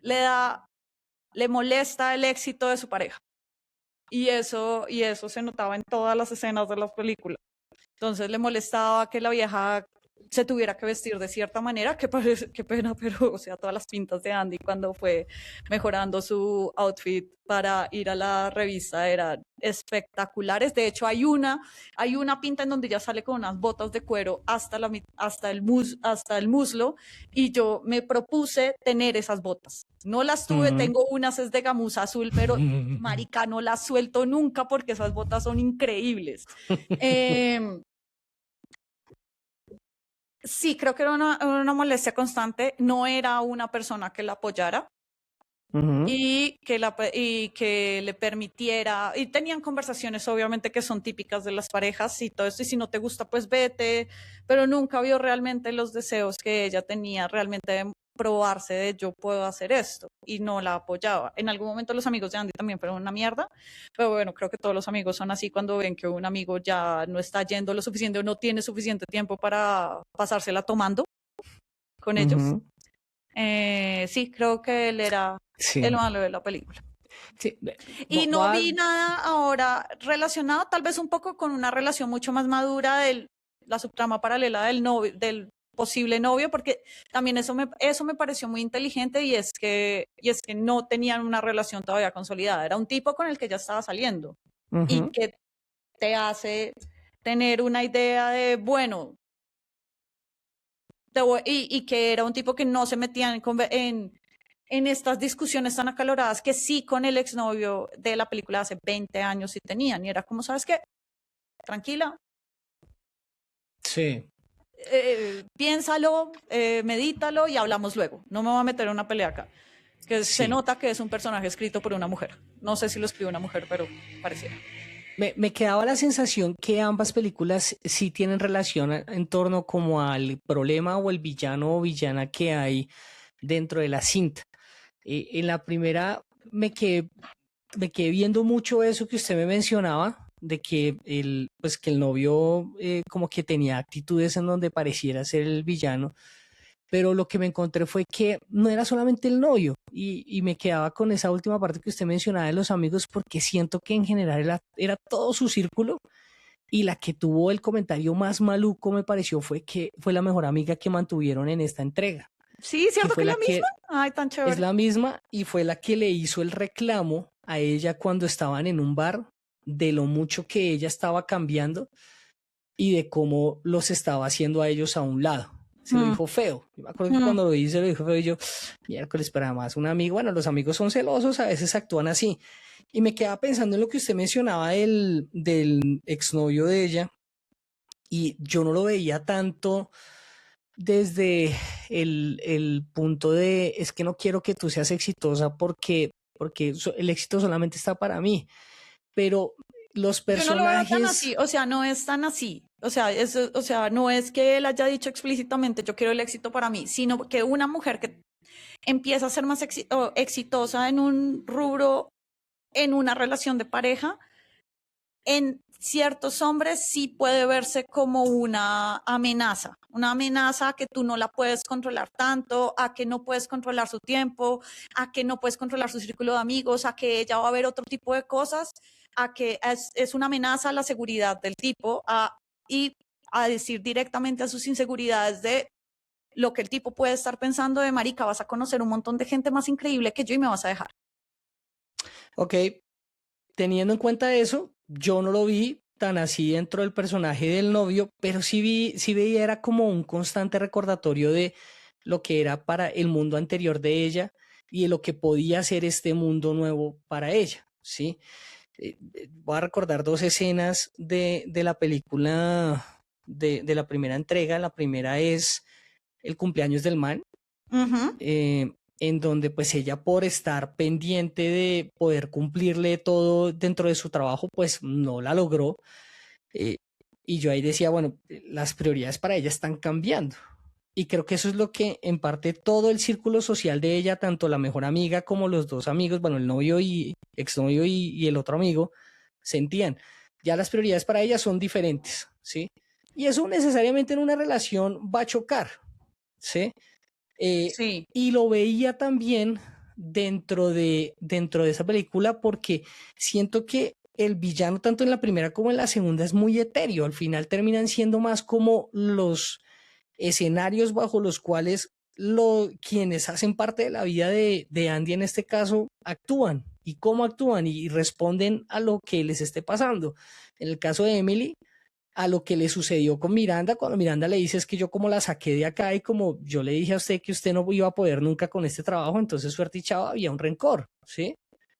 le molesta el éxito de su pareja. Y eso se notaba en todas las escenas de la película. Entonces le molestaba que la vieja se tuviera que vestir de cierta manera, qué pena, pero o sea, todas las pintas de Andy cuando fue mejorando su outfit para ir a la revista eran espectaculares. De hecho, hay una pinta en donde ya sale con unas botas de cuero hasta el muslo, y yo me propuse tener esas botas. No las tuve, Ujú. tengo unas es de gamuza azul, pero marica, no las suelto nunca porque esas botas son increíbles. Sí, creo que era una molestia constante. No era una persona que la apoyara Ujú. y que le permitiera. Y tenían conversaciones, obviamente, que son típicas de las parejas y todo esto. Y si no te gusta, pues vete. Pero nunca vio realmente los deseos que ella tenía realmente de probarse de yo puedo hacer esto. Y no la apoyaba. En algún momento los amigos de Andy también fueron una mierda. Pero bueno, creo que todos los amigos son así cuando ven que un amigo ya no está yendo lo suficiente o no tiene suficiente tiempo para pasársela tomando con ellos. Ujú. Sí, creo que él era Sí. el malo de la película. Sí. Y no Voy vi nada ahora relacionado, tal vez un poco con una relación mucho más madura de la subtrama paralela del novio, del posible novio, porque también eso me pareció muy inteligente y es que no tenían una relación todavía consolidada. Era un tipo con el que ya estaba saliendo y Ujú. que te hace tener una idea de, bueno, y que era un tipo que no se metía en estas discusiones tan acaloradas que sí con el exnovio de la película hace 20 años sí tenían. Y era como, ¿sabes qué? Tranquila, Sí. piénsalo, medítalo y hablamos luego. No me voy a meter en una pelea acá. Que se Sí. nota que es un personaje escrito por una mujer. No sé si lo escribió una mujer, pero pareciera. Me quedaba la sensación que ambas películas sí tienen relación en torno como al problema o el villano o villana que hay dentro de la cinta. En la primera me quedé viendo mucho eso que usted me mencionaba, de que que el novio como que tenía actitudes en donde pareciera ser el villano, pero lo que me encontré fue que no era solamente el novio y me quedaba con esa última parte que usted mencionaba de los amigos porque siento que en general era todo su círculo y la que tuvo el comentario más maluco me pareció fue que fue la mejor amiga que mantuvieron en esta entrega, Sí, que ¿cierto que fue es la la misma? que Ay, tan es chévere. la misma y fue la que le hizo el reclamo a ella cuando estaban en un bar de lo mucho que ella estaba cambiando y de cómo los estaba haciendo a ellos a un lado. Se lo Mm, dijo feo. Yo me acuerdo que mm. cuando lo hice, lo dijo feo y yo, miércoles, pero además un amigo, bueno, los amigos son celosos, a veces actúan así. Y me quedaba pensando en lo que usted mencionaba del exnovio de ella y yo no lo veía tanto desde el punto de, es que no quiero que tú seas exitosa porque el éxito solamente está para mí, pero los Yo no lo veo tan personajes... así, o sea, no es tan así. O sea, no es que él haya dicho explícitamente yo quiero el éxito para mí, sino que una mujer que empieza a ser más exitosa en un rubro, en una relación de pareja, en ciertos hombres sí puede verse como una amenaza a que tú no la puedes controlar tanto, a que no puedes controlar su tiempo, a que no puedes controlar su círculo de amigos, a que ella va a ver otro tipo de cosas, a que es una amenaza a la seguridad del tipo y a decir directamente a sus inseguridades de lo que el tipo puede estar pensando de marica, vas a conocer un montón de gente más increíble que yo y me vas a dejar. Ok, teniendo en cuenta eso, yo no lo vi tan así dentro del personaje del novio, pero sí veía era como un constante recordatorio de lo que era para el mundo anterior de ella y de lo que podía ser este mundo nuevo para ella, ¿sí? Voy a recordar dos escenas de la película de la primera entrega. La primera es el cumpleaños del man, Ujú. en donde pues ella por estar pendiente de poder cumplirle todo dentro de su trabajo, pues no la logró. eh, y yo ahí decía, bueno, las prioridades para ella están cambiando. Y creo que eso es lo que en parte todo el círculo social de ella, tanto la mejor amiga como los dos amigos, bueno, el novio y exnovio y el otro amigo, sentían. Ya las prioridades para ella son diferentes, ¿sí? Y eso necesariamente en una relación va a chocar, ¿sí? Sí. Y lo veía también dentro de esa película porque siento que el villano, tanto en la primera como en la segunda, es muy etéreo. Al final terminan siendo más como los escenarios bajo los cuales quienes hacen parte de la vida de Andy en este caso actúan y cómo actúan y responden a lo que les esté pasando. En el caso de Emily, a lo que le sucedió con Miranda, cuando Miranda le dice es que yo como la saqué de acá y como yo le dije a usted que usted no iba a poder nunca con este trabajo, entonces suerte y chao, había un rencor, ¿sí?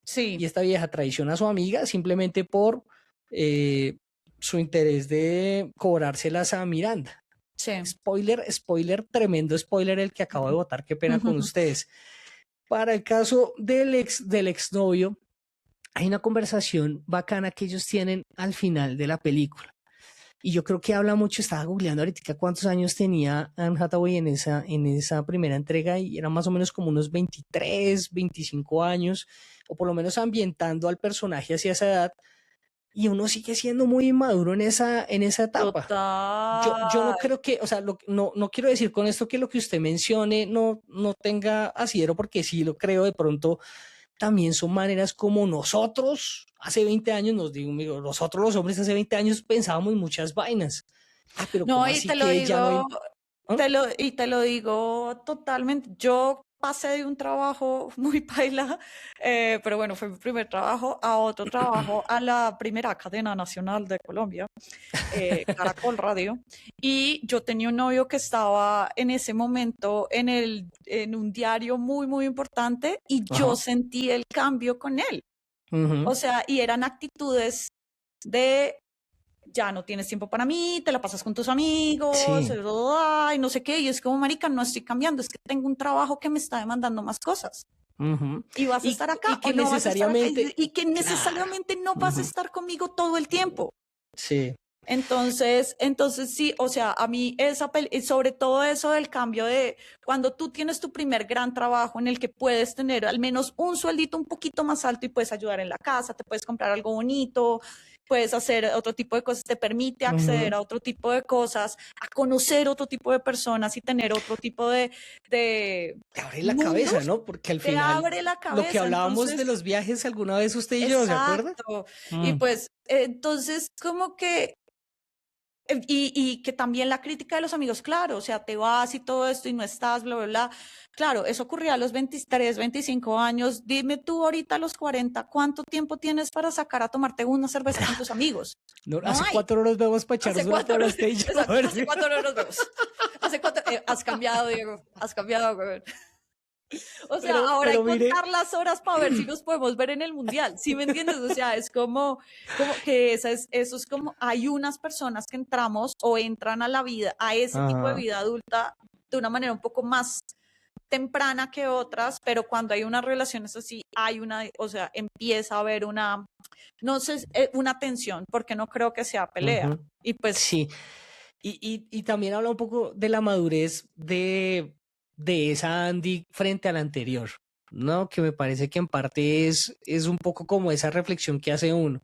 Sí. Y esta vieja traiciona a su amiga simplemente por su interés de cobrárselas a Miranda. Sí. Spoiler, tremendo spoiler el que acabo de votar, qué pena con ustedes. Para el caso del exnovio, hay una conversación bacana que ellos tienen al final de la película. Y yo creo que habla mucho, estaba googleando ahorita cuántos años tenía Anne Hathaway en esa primera entrega y era más o menos como unos 23, 25 años, o por lo menos ambientando al personaje hacia esa edad. Y uno sigue siendo muy inmaduro en esa etapa. Yo no Total. creo que, o sea, no quiero decir con esto que lo que usted mencione no tenga asidero, porque sí lo creo, de pronto también son maneras como nosotros hace 20 años, nosotros los hombres hace 20 años pensábamos muchas vainas. Ah, pero No, ¿cómo y así te lo que ya no hay? digo, ¿Ah? te lo digo totalmente. Yo pasé de un trabajo muy paila, pero bueno, fue mi primer trabajo, a otro trabajo, a la primera cadena nacional de Colombia, Caracol Radio. Y yo tenía un novio que estaba en ese momento en un diario muy, muy importante y yo Ajá. sentí el cambio con él. Ujú. O sea, y eran actitudes de ya no tienes tiempo para mí, te la pasas con tus amigos, Sí. y no sé qué, y es como, marica, no estoy cambiando, es que tengo un trabajo que me está demandando más cosas. Ujú. Y vas a estar Y acá que o no vas a estar acá, necesariamente, y que claro. necesariamente no vas a Ujú. estar conmigo todo el tiempo. Sí. Entonces sí, o sea, a mí sobre todo eso del cambio de cuando tú tienes tu primer gran trabajo en el que puedes tener al menos un sueldito un poquito más alto y puedes ayudar en la casa, te puedes comprar algo bonito, puedes hacer otro tipo de cosas, te permite acceder Ujú. a otro tipo de cosas, a conocer otro tipo de personas y tener otro tipo de Te abre la cabeza, mundos, ¿no? Porque al te final, abre la lo que cabeza. hablábamos de Entonces, los viajes alguna vez usted y yo, ¿se acuerda? exacto. Y Mm. pues, entonces, como que y que también la crítica de los amigos, claro, o sea, te vas y todo esto y no estás, bla, bla, bla. Claro, eso ocurría a los 23, 25 años. Dime tú ahorita a los 40, ¿cuánto tiempo tienes para sacar a tomarte una cerveza con tus amigos? No, No ¿hace hay. cuánto no nos vemos para echarnos ¿Hace una cuánto tabla no, usted y yo? exacto, ¿hace cuánto no nos vemos? ¿Hace cuánto? Has cambiado, Diego. Has cambiado, güey. O sea, ahora hay Pero que mire, contar las horas para ver si nos podemos ver en el mundial. ¿Sí me entiendes? O sea, es como que eso es como, hay unas personas que entramos o entran a la vida, a ese tipo de ajá, vida adulta de una manera un poco más temprana que otras, pero cuando hay unas relaciones así, hay una, o sea, empieza a haber una, no sé, una tensión, porque no creo que sea pelea. ujú, Y pues, sí. Y también habla un poco de la madurez de esa Andy frente a la anterior, ¿no? Que me parece que en parte es un poco como esa reflexión que hace uno.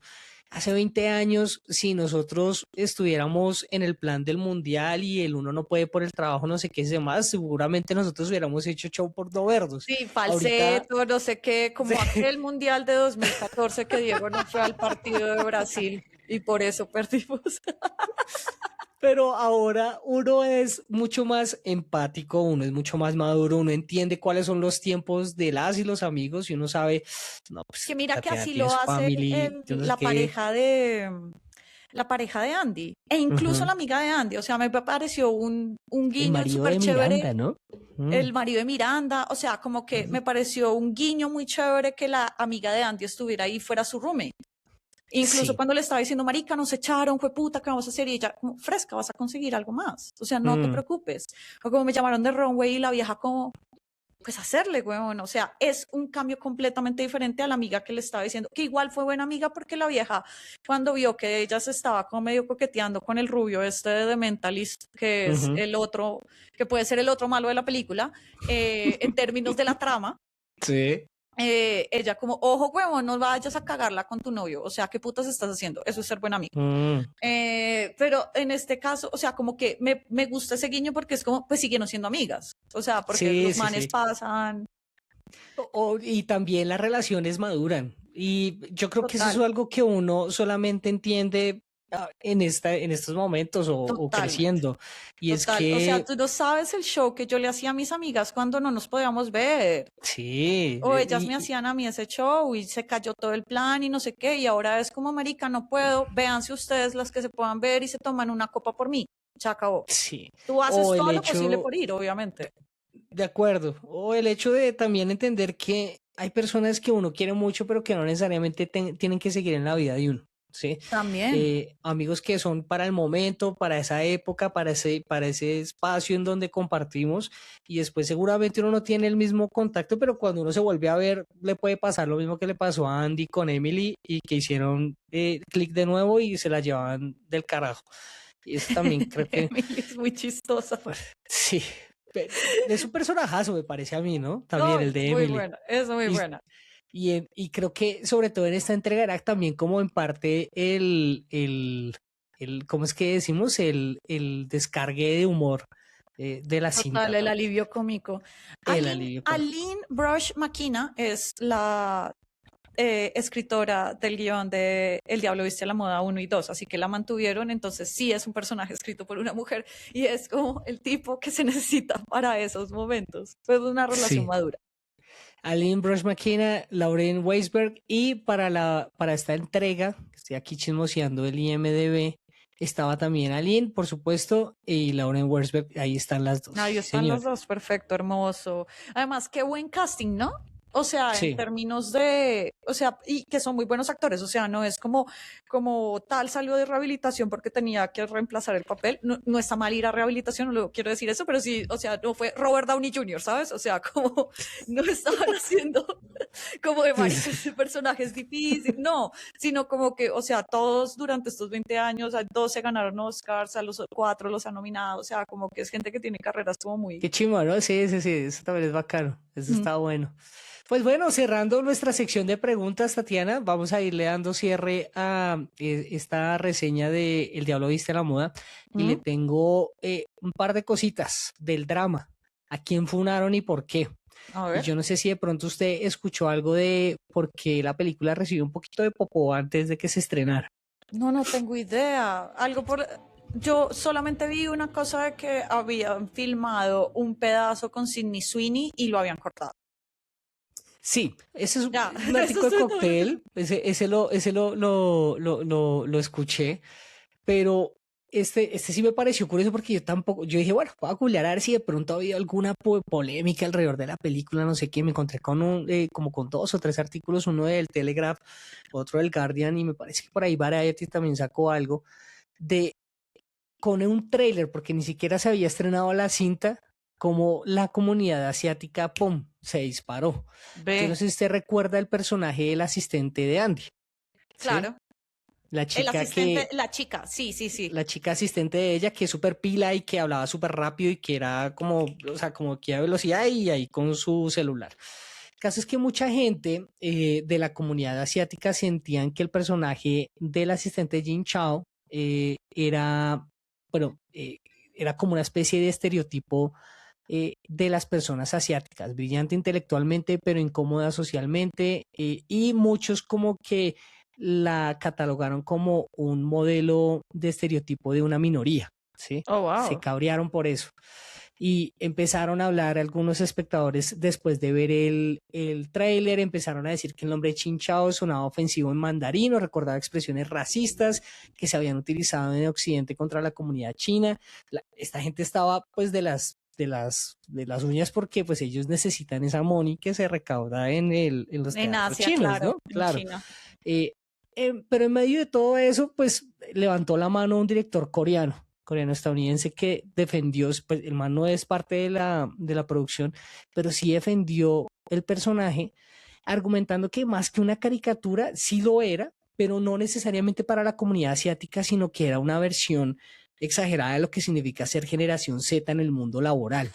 Hace 20 años, si nosotros estuviéramos en el plan del mundial y el uno no puede por el trabajo, no sé qué es demás, seguramente nosotros hubiéramos hecho show por no vernos. sí, Ahorita, falseto, no sé qué, como aquel mundial de 2014 que Diego no fue al partido de Brasil y por eso perdimos. pero ahora uno es mucho más empático, uno es mucho más maduro, uno entiende cuáles son los tiempos de las y los amigos y uno sabe, no, pues Que mira que Tatiana así tiene lo su hace family, yo no sé la qué. pareja la pareja de Andy e incluso Ujú. la amiga de Andy. O sea, me pareció un El guiño marido súper de chévere. Miranda, ¿no? El marido de Miranda, o sea, como que me pareció un guiño muy chévere que la amiga de Andy estuviera ahí, fuera su roommate. Incluso Sí. cuando le estaba diciendo, marica, nos echaron, fue puta, ¿qué vamos a hacer? Y ella, como, fresca, vas a conseguir algo más. O sea, no te Mm. preocupes. O como me llamaron de runway y la vieja como, pues hacerle, weón. O sea, es un cambio completamente diferente a la amiga que le estaba diciendo, que igual fue buena amiga porque la vieja, cuando vio que ella se estaba como medio coqueteando con el rubio este de Mentalist, que es Ujú. el otro, que puede ser el otro malo de la película, en términos de la trama, Sí. ella como, ojo, huevón, no vayas a cagarla con tu novio. O sea, ¿qué putas estás haciendo? Eso es ser buena amiga. Mm. Pero en este caso, o sea, como que me gusta ese guiño porque es como, pues siguieron siendo amigas. O sea, porque Sí, los sí, manes sí. pasan. Y también las relaciones maduran. Y yo creo que eso es Total, algo que uno solamente entiende en estos momentos o totalmente. creciendo. Y es Total. O sea, que tú no sabes el show que yo le hacía a mis amigas cuando no nos podíamos ver. sí, O ellas me hacían a mí ese show y se cayó todo el plan y no sé qué. Y ahora es como, marica, no puedo. Véanse ustedes las que se puedan ver y se toman una copa por mí. Se acabó. sí. Tú haces O el todo lo posible hecho, por ir, obviamente. de acuerdo, o el hecho de también entender que hay personas que uno quiere mucho, pero que no necesariamente tienen que seguir en la vida de uno. ¿Sí? También. Amigos que son para el momento, para esa época, para ese espacio en donde compartimos y después seguramente uno no tiene el mismo contacto, pero cuando uno se vuelve a ver le puede pasar lo mismo que le pasó a Andy con Emily y que hicieron clic de nuevo y se la llevaban del carajo. Y eso también creo que Emily es muy chistosa. sí, es un personajazo me parece a mí, ¿no? También No, el es de muy Emily. buena, es muy Y, buena. y creo que sobre todo en esta entrega era también como en parte ¿cómo es que decimos? El descargue de humor de la cinta Total, el también. alivio cómico. El alivio cómico. Aline Brush McKenna es la escritora del guión de El Diablo Viste a la Moda 1 y 2, así que la mantuvieron, entonces sí es un personaje escrito por una mujer y es como el tipo que se necesita para esos momentos. Fue una relación Sí. madura. Aline Brosh McKenna, Lauren Weisberg y para esta entrega, estoy aquí chismoseando el IMDb, estaba también Aline, por supuesto, y Lauren Weisberg, ahí están las dos. Ahí Sí, están señor. los dos, perfecto, hermoso. Además, qué buen casting, ¿no? O sea, en Sí. términos de, o sea, y que son muy buenos actores, o sea, no es como tal salió de rehabilitación porque tenía que reemplazar el papel, no, no está mal ir a rehabilitación, no lo quiero decir eso, pero sí, o sea, no fue Robert Downey Jr., ¿sabes? O sea, como no estaban haciendo como de marica, ese personaje es difícil, no, sino como que, o sea, todos durante estos 20 años, a 12 ganaron Oscars, a los 4 los han nominado, o sea, como que es gente que tiene carreras como muy... Qué chimba, ¿no? Sí, sí, sí, eso también es bacano, eso Mm. está bueno. Pues bueno, cerrando nuestra sección de preguntas, Tatiana, vamos a irle dando cierre a esta reseña de El Diablo Viste a la Moda y le ¿Mm? tengo un par de cositas del drama. ¿A quién funaron y por qué? A Y ver. yo no sé si de pronto usted escuchó algo de por qué la película recibió un poquito de popó antes de que se estrenara. No, no tengo idea. Algo por... Yo solamente vi una cosa de que habían filmado un pedazo con Sydney Sweeney y lo habían cortado. Sí, ese es un Ya, platico eso de es cóctel, ese lo escuché, pero este sí me pareció curioso porque yo tampoco, yo dije, bueno, voy a googlear a ver si de pronto ha habido alguna polémica alrededor de la película, no sé qué, me encontré con como con 2 o 3 artículos, uno del Telegraph, otro del Guardian, y me parece que por ahí Variety también sacó algo de con un tráiler, porque ni siquiera se había estrenado la cinta, como la comunidad asiática, ¡pum!, se disparó. Yo no Ve, sé si usted recuerda el personaje del asistente de Andy, ¿sí? claro. La El chica asistente, la chica, sí, sí, sí. la chica asistente de ella, que es súper pila y que hablaba súper rápido y que era como, o sea, como que a velocidad y ahí con su celular. El caso es que mucha gente de la comunidad asiática sentían que el personaje del asistente Jin Chao era, bueno, era como una especie de estereotipo de las personas asiáticas, brillante intelectualmente, pero incómoda socialmente, y muchos como que la catalogaron como un modelo de estereotipo de una minoría, ¿sí? Oh, Se wow. cabrearon por eso. y empezaron a hablar algunos espectadores después de ver el tráiler, empezaron a decir que el nombre Chin Chao sonaba ofensivo en mandarín o recordaba expresiones racistas que se habían utilizado en Occidente contra la comunidad china. Esta gente estaba pues de las uñas porque pues ellos necesitan esa money que se recauda en los En teatros Asia, chinos, claro, ¿no? en Claro. China. Pero en medio de todo eso, pues levantó la mano un director coreano-estadounidense que defendió, pues el man no es parte de la producción, pero sí defendió el personaje, argumentando que más que una caricatura, sí lo era, pero no necesariamente para la comunidad asiática, sino que era una versión exagerada de lo que significa ser generación Z en el mundo laboral,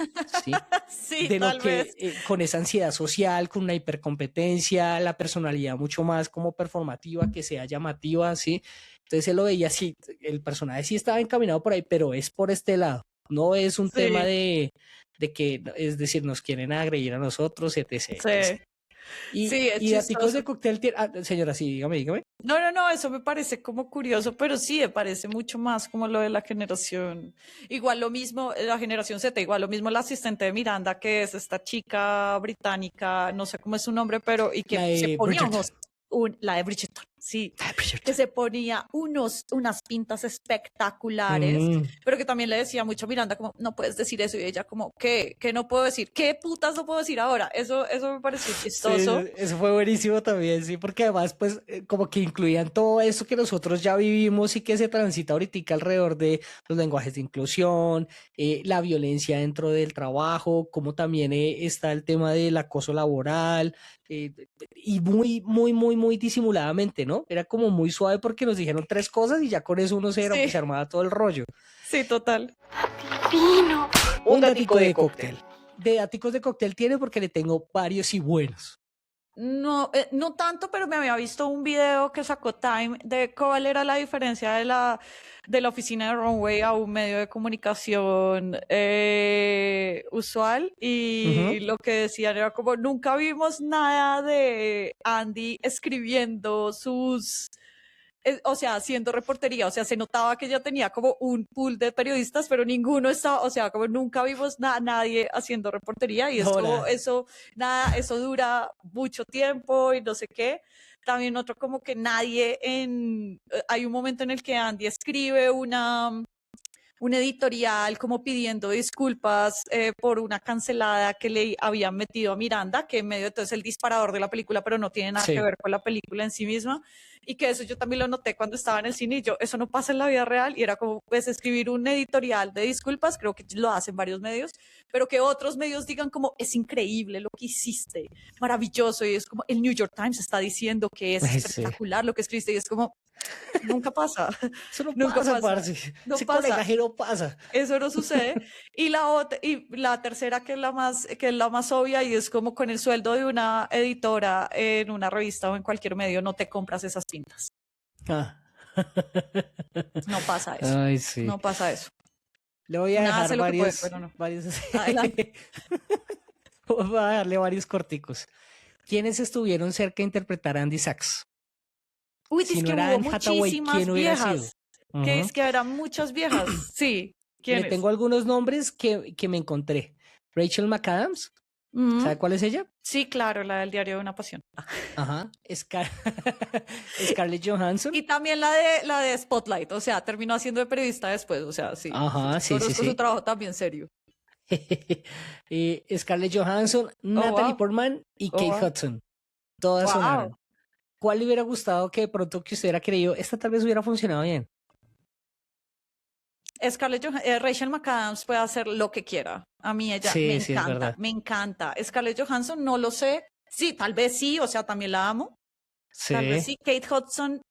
¿sí? Sí, De lo tal vez. que con esa ansiedad social, con una hipercompetencia, la personalidad mucho más como performativa, que sea llamativa, ¿sí? Entonces él lo veía así, el personaje sí estaba encaminado por ahí, pero es por este lado, no es un tema Sí, de que, es decir, nos quieren agredir a nosotros, etc. sí. Sí, es Y daticos chistoso. de cóctel, señora, sí, dígame. No, eso me parece como curioso, pero sí me parece mucho más como lo de la generación. Igual lo mismo, la generación Z, igual lo mismo la asistente de Miranda, que es esta chica británica, no sé cómo es su nombre, pero y que La se de ponía Bridgerton. la de Bridgerton, sí, La de que Bridgerton. se ponía unas pintas espectaculares, Mm. pero que también le decía mucho a Miranda como, no puedes decir eso, y ella como, ¿qué no puedo decir? ¿Qué putas no puedo decir ahora? Eso me pareció Sí, chistoso. eso fue buenísimo también, sí, porque además, pues, como que incluían todo eso que nosotros ya vivimos y que se transita ahorita alrededor de los lenguajes de inclusión, la violencia dentro del trabajo, como también está el tema del acoso laboral, eh, y muy, muy, muy, muy disimuladamente, ¿no? Era como muy suave porque nos dijeron tres cosas y ya con eso uno se Sí, armaba todo el rollo. sí, total. Un datico de cóctel. De daticos de cóctel tiene porque le tengo varios y buenos. No, no tanto, pero me había visto un video que sacó Time de cuál era la diferencia de la oficina de Runway a un medio de comunicación usual, y Ujú. lo que decían era como nunca vimos nada de Andy escribiendo o sea, haciendo reportería, o sea, se notaba que ella tenía como un pool de periodistas, pero ninguno estaba, o sea, como nunca vimos nadie haciendo reportería, y es como Ahora, eso, nada, eso dura mucho tiempo y no sé qué. También otro como que hay un momento en el que Andy escribe un editorial como pidiendo disculpas por una cancelada que le habían metido a Miranda, que en medio de todo es el disparador de la película, pero no tiene nada que sí. ver con la película en sí misma. Y que eso yo también lo noté cuando estaba en el cine, y yo, eso no pasa en la vida real, y era como, pues, escribir un editorial de disculpas, creo que lo hacen varios medios, pero que otros medios digan como, es increíble lo que hiciste, maravilloso, y es como, el New York Times está diciendo que es Ay, sí. espectacular lo que escribiste, y es como, nunca pasa, Eso no nunca pasa, pasa, parce. no Ese pasa. colegaje no pasa. Eso no sucede. Y la tercera, que es la más obvia, y es como con el sueldo de una editora en una revista o en cualquier medio, no te compras esas pintas. Ah. No pasa eso. Ay, sí. No pasa eso. Le voy a Nada dejar hace lo que puede, varios, pero no. varios. Adelante. Voy a darle varios corticos. ¿Quiénes estuvieron cerca de interpretar a Andy Sachs? Uy, Si es no que era hubo Anne Hathaway, muchísimas ¿quién hubiera sido? viejas. Que Ujú. es que eran muchas viejas. Sí. Le ¿Quiénes? tengo algunos nombres que me encontré. Rachel McAdams, ¿sabe Ujú. cuál es ella? Sí, claro, la del Diario de una Pasión. Ajá. Scarlett Johansson. Y también la de Spotlight, o sea, terminó haciendo de periodista después, o sea, sí. Ajá, sí, sí, Conozco su sí. trabajo también serio. Scarlett Johansson, Oh, Natalie wow. Portman y Oh, Kate wow. Hudson. Todas Wow. sonaron. ¿Cuál le hubiera gustado que de pronto que usted hubiera creído? Esta tal vez hubiera funcionado bien. Rachel McAdams puede hacer lo que quiera. A mí ella me Sí, sí, es encanta, verdad. me encanta. Scarlett Johansson no lo sé. Sí, tal vez sí, o sea, también la amo. Tal vez Sí. sí. Kate Hudson,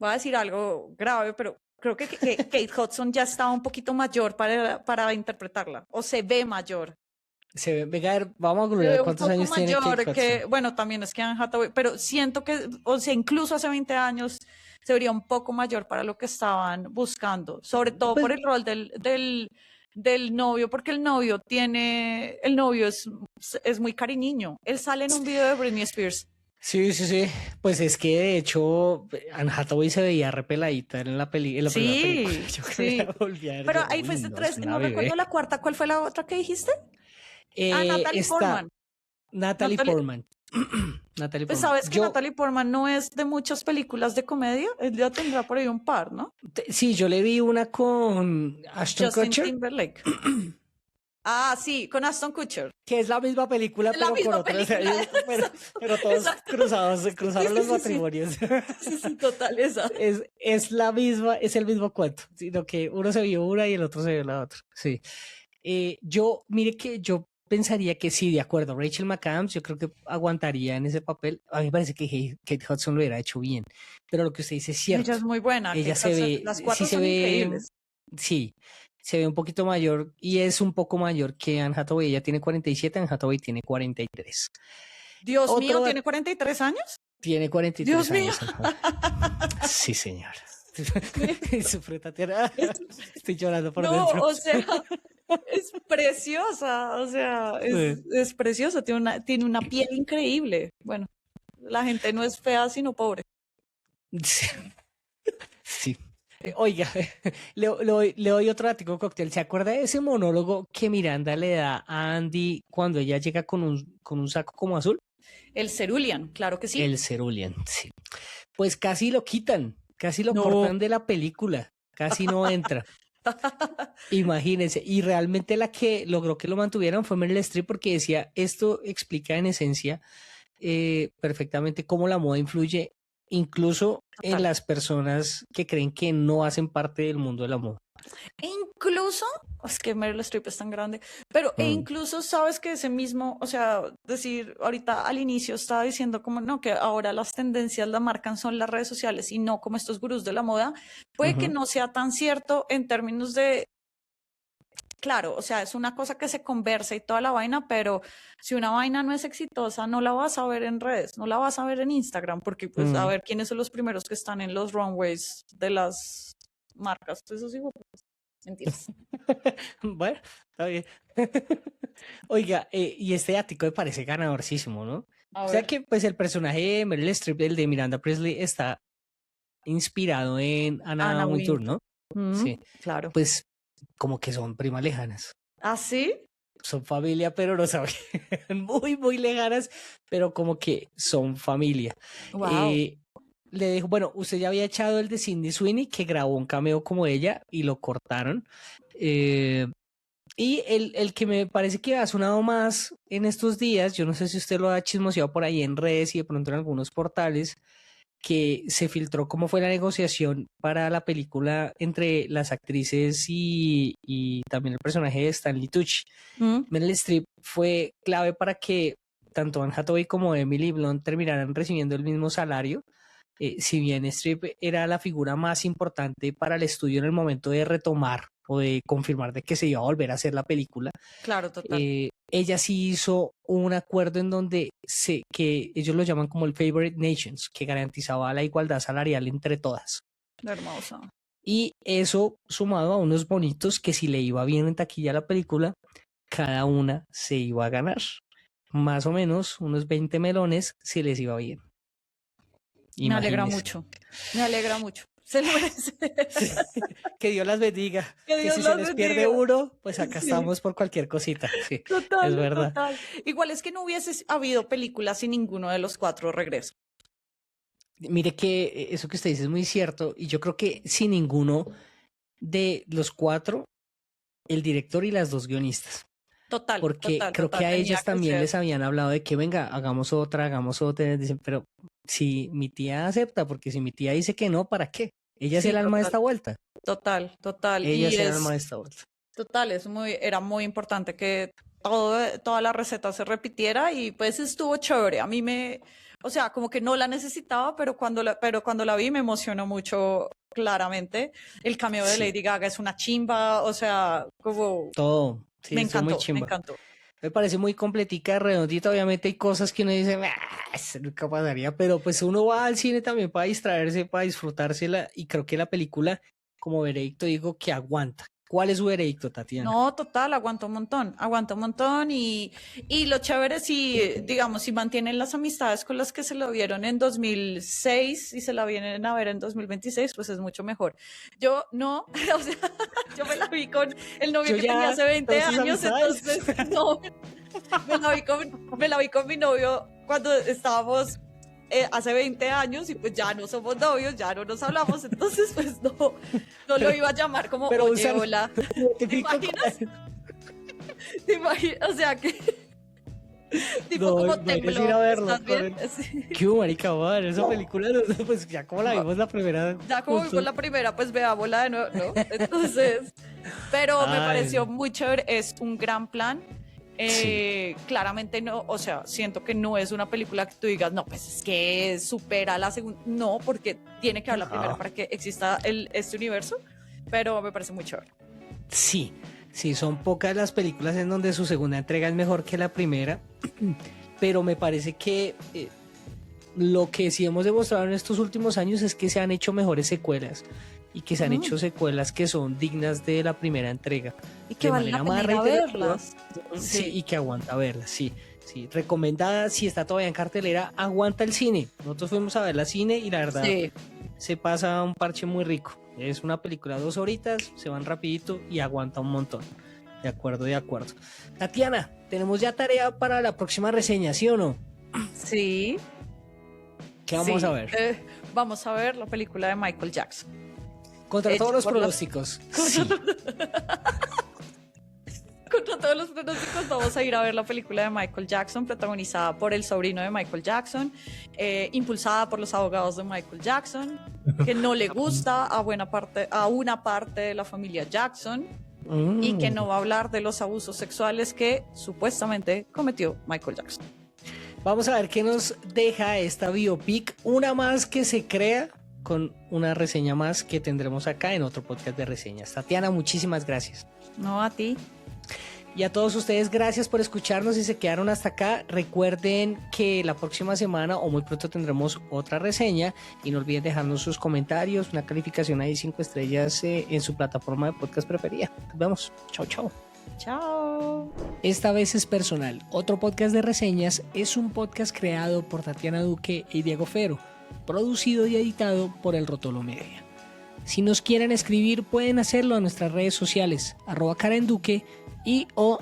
voy a decir algo grave, pero creo que Kate Hudson ya estaba un poquito mayor para interpretarla, o se ve mayor. Venga, a ver, vamos a Se googlear ve un cuántos poco años tiene Kate mayor Hudson. bueno, también es que Anne Hathaway, pero siento que, o sea, incluso hace 20 años se vería un poco mayor para lo que estaban buscando, sobre todo por Pues el rol del novio, porque el novio es muy cariñoso. Él sale en un video de Britney Spears. Sí, sí, sí. Pues es que de hecho Anne Hathaway se veía repeladita en la peli, en la primera película. Sí, Yo creo que sí. la volví a ver, Pero yo, ahí uy, fuiste no, es tres, una no bebé. recuerdo la cuarta. ¿Cuál fue la otra que dijiste? Ah, Natalie Está Portman. Natalie Natalie, Portman. Natalie pues Portman. sabes que Natalie Portman no es de muchas películas de comedia, él ya tendrá por ahí un par, ¿no? Sí, yo le vi una con Ashton Justin Kutcher, Timberlake. Ah, sí, con Aston Kutcher. que es la misma película, Es la pero con misma otros, película. pero todos Exacto. cruzados, se cruzaron Sí, los sí, sí, sí. matrimonios. Sí, sí, total, esa. Es la misma, es el mismo cuento, sino que uno se vio una y el otro se vio la otra. Sí. Mire que yo pensaría que sí, de acuerdo, Rachel McAdams, yo creo que aguantaría en ese papel. A mí me parece que Kate Hudson lo hubiera hecho bien, pero lo que usted dice es cierto. Ella es muy buena. Ella Kate se Hudson, ve, las sí cuatro se son ve, increíbles. sí, se ve un poquito mayor y es un poco mayor que Anne Hathaway. Ella tiene 47, Anne Hathaway tiene 43. Dios Otro mío, dat- ¿tiene 43 años? Tiene 43 Dios mío. años. Anne Hathaway. Sí, señor. Sufre Tatiana. Estoy llorando por No, dentro. o sea, es preciosa, o sea, Sí. es preciosa, tiene una piel increíble. Bueno, la gente no es fea, sino pobre. Sí. Sí. Oiga, le doy otro ático cóctel. ¿Se acuerda de ese monólogo que Miranda le da a Andy cuando ella llega con un saco como azul? El Cerulean, claro que sí. El Cerulean, sí. Pues casi lo quitan, casi lo No. cortan de la película, casi no entra. Imagínense, y realmente la que logró que lo mantuvieran fue Meryl Streep porque decía, esto explica en esencia perfectamente cómo la moda influye incluso en Total. las personas que creen que no hacen parte del mundo de la moda. E incluso, es que Meryl Streep es tan grande, pero e Mm. incluso sabes que ese mismo, o sea, decir, ahorita al inicio estaba diciendo como no, que ahora las tendencias la marcan son las redes sociales y no como estos gurús de la moda, puede que Ujú. no sea tan cierto en términos de, claro, o sea, es una cosa que se conversa y toda la vaina, pero si una vaina no es exitosa, no la vas a ver en redes, no la vas a ver en Instagram, porque pues a Mm. ver quiénes son los primeros que están en los runways de las marcas, eso sí, mentiras. Bueno, está bien. Oiga, y este ático me parece ganadorcísimo, ¿no? A O sea ver. que pues el personaje de Meryl Streep, el de Miranda Presley, está inspirado en Anna Anna Wintour, Wintour. ¿no? Sí, Claro. pues como que son primas lejanas. ¿Ah, sí? Son familia, pero no saben. Muy, muy lejanas, pero como que son familia. Wow. Le dijo, bueno, usted ya había echado el de Sydney Sweeney, que grabó un cameo como ella y lo cortaron. Y el que me parece que ha sonado más en estos días, yo no sé si usted lo ha chismoseado por ahí en redes y de pronto en algunos portales, que se filtró cómo fue la negociación para la película entre las actrices y también el personaje de Stanley Tucci. Meryl Streep fue clave para que tanto Anne Hathaway como Emily Blunt terminaran recibiendo el mismo salario. Si bien Streep era la figura más importante para el estudio en el momento de retomar o de confirmar de que se iba a volver a hacer la película, Claro, total. ella sí hizo un acuerdo en donde que ellos lo llaman como el Favorite Nations, que garantizaba la igualdad salarial entre todas. Hermoso. Y eso sumado a unos bonitos que si le iba bien en taquilla a la película, cada una se iba a ganar. Más o menos unos 20 melones si les iba bien. Me alegra Imagínese. mucho. Me alegra mucho. Se lo merece. Que Dios las bendiga. Que Dios si las se les pierde bendiga. uno, pues acá Sí. estamos por cualquier cosita. Sí, Total, es verdad. total. Igual es que no hubiese habido películas si ninguno de los cuatro regresa. Mire que eso que usted dice es muy cierto y yo creo que sin ninguno de los cuatro, el director y las dos guionistas, Total. porque total, creo total, que a tenía ellas que también ser. les habían hablado de que venga, hagamos otra, dicen, pero si mi tía acepta, porque si mi tía dice que no, ¿para qué? Ella es Sí, el alma de total. esta vuelta, Total, total. ella Y es el es alma de esta vuelta. total, era muy importante que toda la receta se repitiera y pues estuvo chévere. A mí o sea, como que no la necesitaba, pero cuando la vi me emocionó mucho, claramente. El cameo de Sí. Lady Gaga es una chimba, o sea, como Todo, sí, me estuvo muy encantó, me chimba. encantó. Me parece muy completica, redondita. Obviamente hay cosas que uno dice, eso nunca pasaría, pero pues uno va al cine también para distraerse, para disfrutársela. Y creo que la película, como veredicto, digo que aguanta. ¿Cuál es su veredicto, Tatiana? No, total, aguanta un montón y lo chévere si, digamos, si mantienen las amistades con las que se lo vieron en 2006 y se la vienen a ver en 2026, pues es mucho mejor. Yo no, o sea, yo me la vi con el novio Yo que tenía ya, hace 20 todas sus años, amistades. entonces no, me la vi con mi novio cuando estábamos hace 20 años y pues ya no somos novios, ya no nos hablamos, entonces pues no lo iba a llamar como, Pero oye, usan- hola. ¿Te Típico- imaginas? ¿Te imaginas? O sea, que tipo No, como imagínese Templo, ir a verlo, ¿estás bien? correcto. Sí. ¿Qué hubo, marica? Madre, esa película, no, pues ya como la vimos la primera. Ya como justo. vimos la primera, pues veámosla de nuevo, ¿no? Entonces, pero me Ay. pareció muy chévere, es un gran plan. Sí. Claramente no, o sea, siento que no es una película que tú digas, no, pues es que supera la segunda, no, porque tiene que haber la primera para que exista este universo, pero me parece muy chévere. Sí, sí, son pocas las películas en donde su segunda entrega es mejor que la primera, pero me parece que lo que sí hemos demostrado en estos últimos años es que se han hecho mejores secuelas y que se han hecho secuelas que son dignas de la primera entrega. Y que De vale la manera pena más ir a reiterativa. verlas. Sí, y que aguanta verla, sí. Sí, recomendada, si está todavía en cartelera, aguanta el cine. Nosotros fuimos a ver la cine y la verdad Sí. se pasa un parche muy rico. Es una película 2 horitas, se van rapidito y aguanta un montón. De acuerdo, de acuerdo. Tatiana, tenemos ya tarea para la próxima reseña, ¿sí o no? Sí. ¿Qué vamos sí. a ver? Vamos a ver la película de Michael Jackson. Contra hecho todos los por la- pronósticos. Sí. Contra todos los pronósticos, vamos a ir a ver la película de Michael Jackson, protagonizada por el sobrino de Michael Jackson, impulsada por los abogados de Michael Jackson, que no le gusta a una parte de la familia Jackson y que no va a hablar de los abusos sexuales que supuestamente cometió Michael Jackson. Vamos a ver qué nos deja esta biopic. Una más que se crea con una reseña más que tendremos acá en otro podcast de reseñas. Tatiana, muchísimas gracias. No a ti. Y a todos ustedes, gracias por escucharnos y se quedaron hasta acá. Recuerden que la próxima semana o muy pronto tendremos otra reseña y no olviden dejarnos sus comentarios, una calificación ahí 5 estrellas en su plataforma de podcast preferida. Nos vemos. Chao, chao. Chao. Esta vez es personal. Otro podcast de reseñas es un podcast creado por Tatiana Duque y Diego Fero, producido y editado por El Rotolo Media. Si nos quieren escribir pueden hacerlo a nuestras redes sociales @KarenDuque y o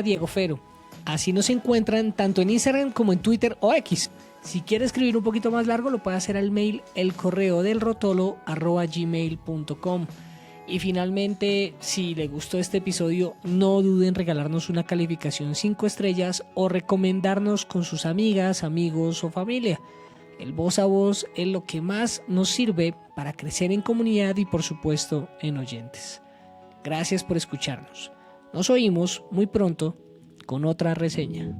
@Diego Fero. Así nos encuentran tanto en Instagram como en Twitter o X. Si quiere escribir un poquito más largo lo puede hacer al mail elcorreodelrotolo@gmail.com. Y finalmente, si le gustó este episodio, no duden en regalarnos una calificación 5 estrellas o recomendarnos con sus amigas, amigos o familia. El voz a voz es lo que más nos sirve para crecer en comunidad y por supuesto en oyentes. Gracias por escucharnos. Nos oímos muy pronto con otra reseña.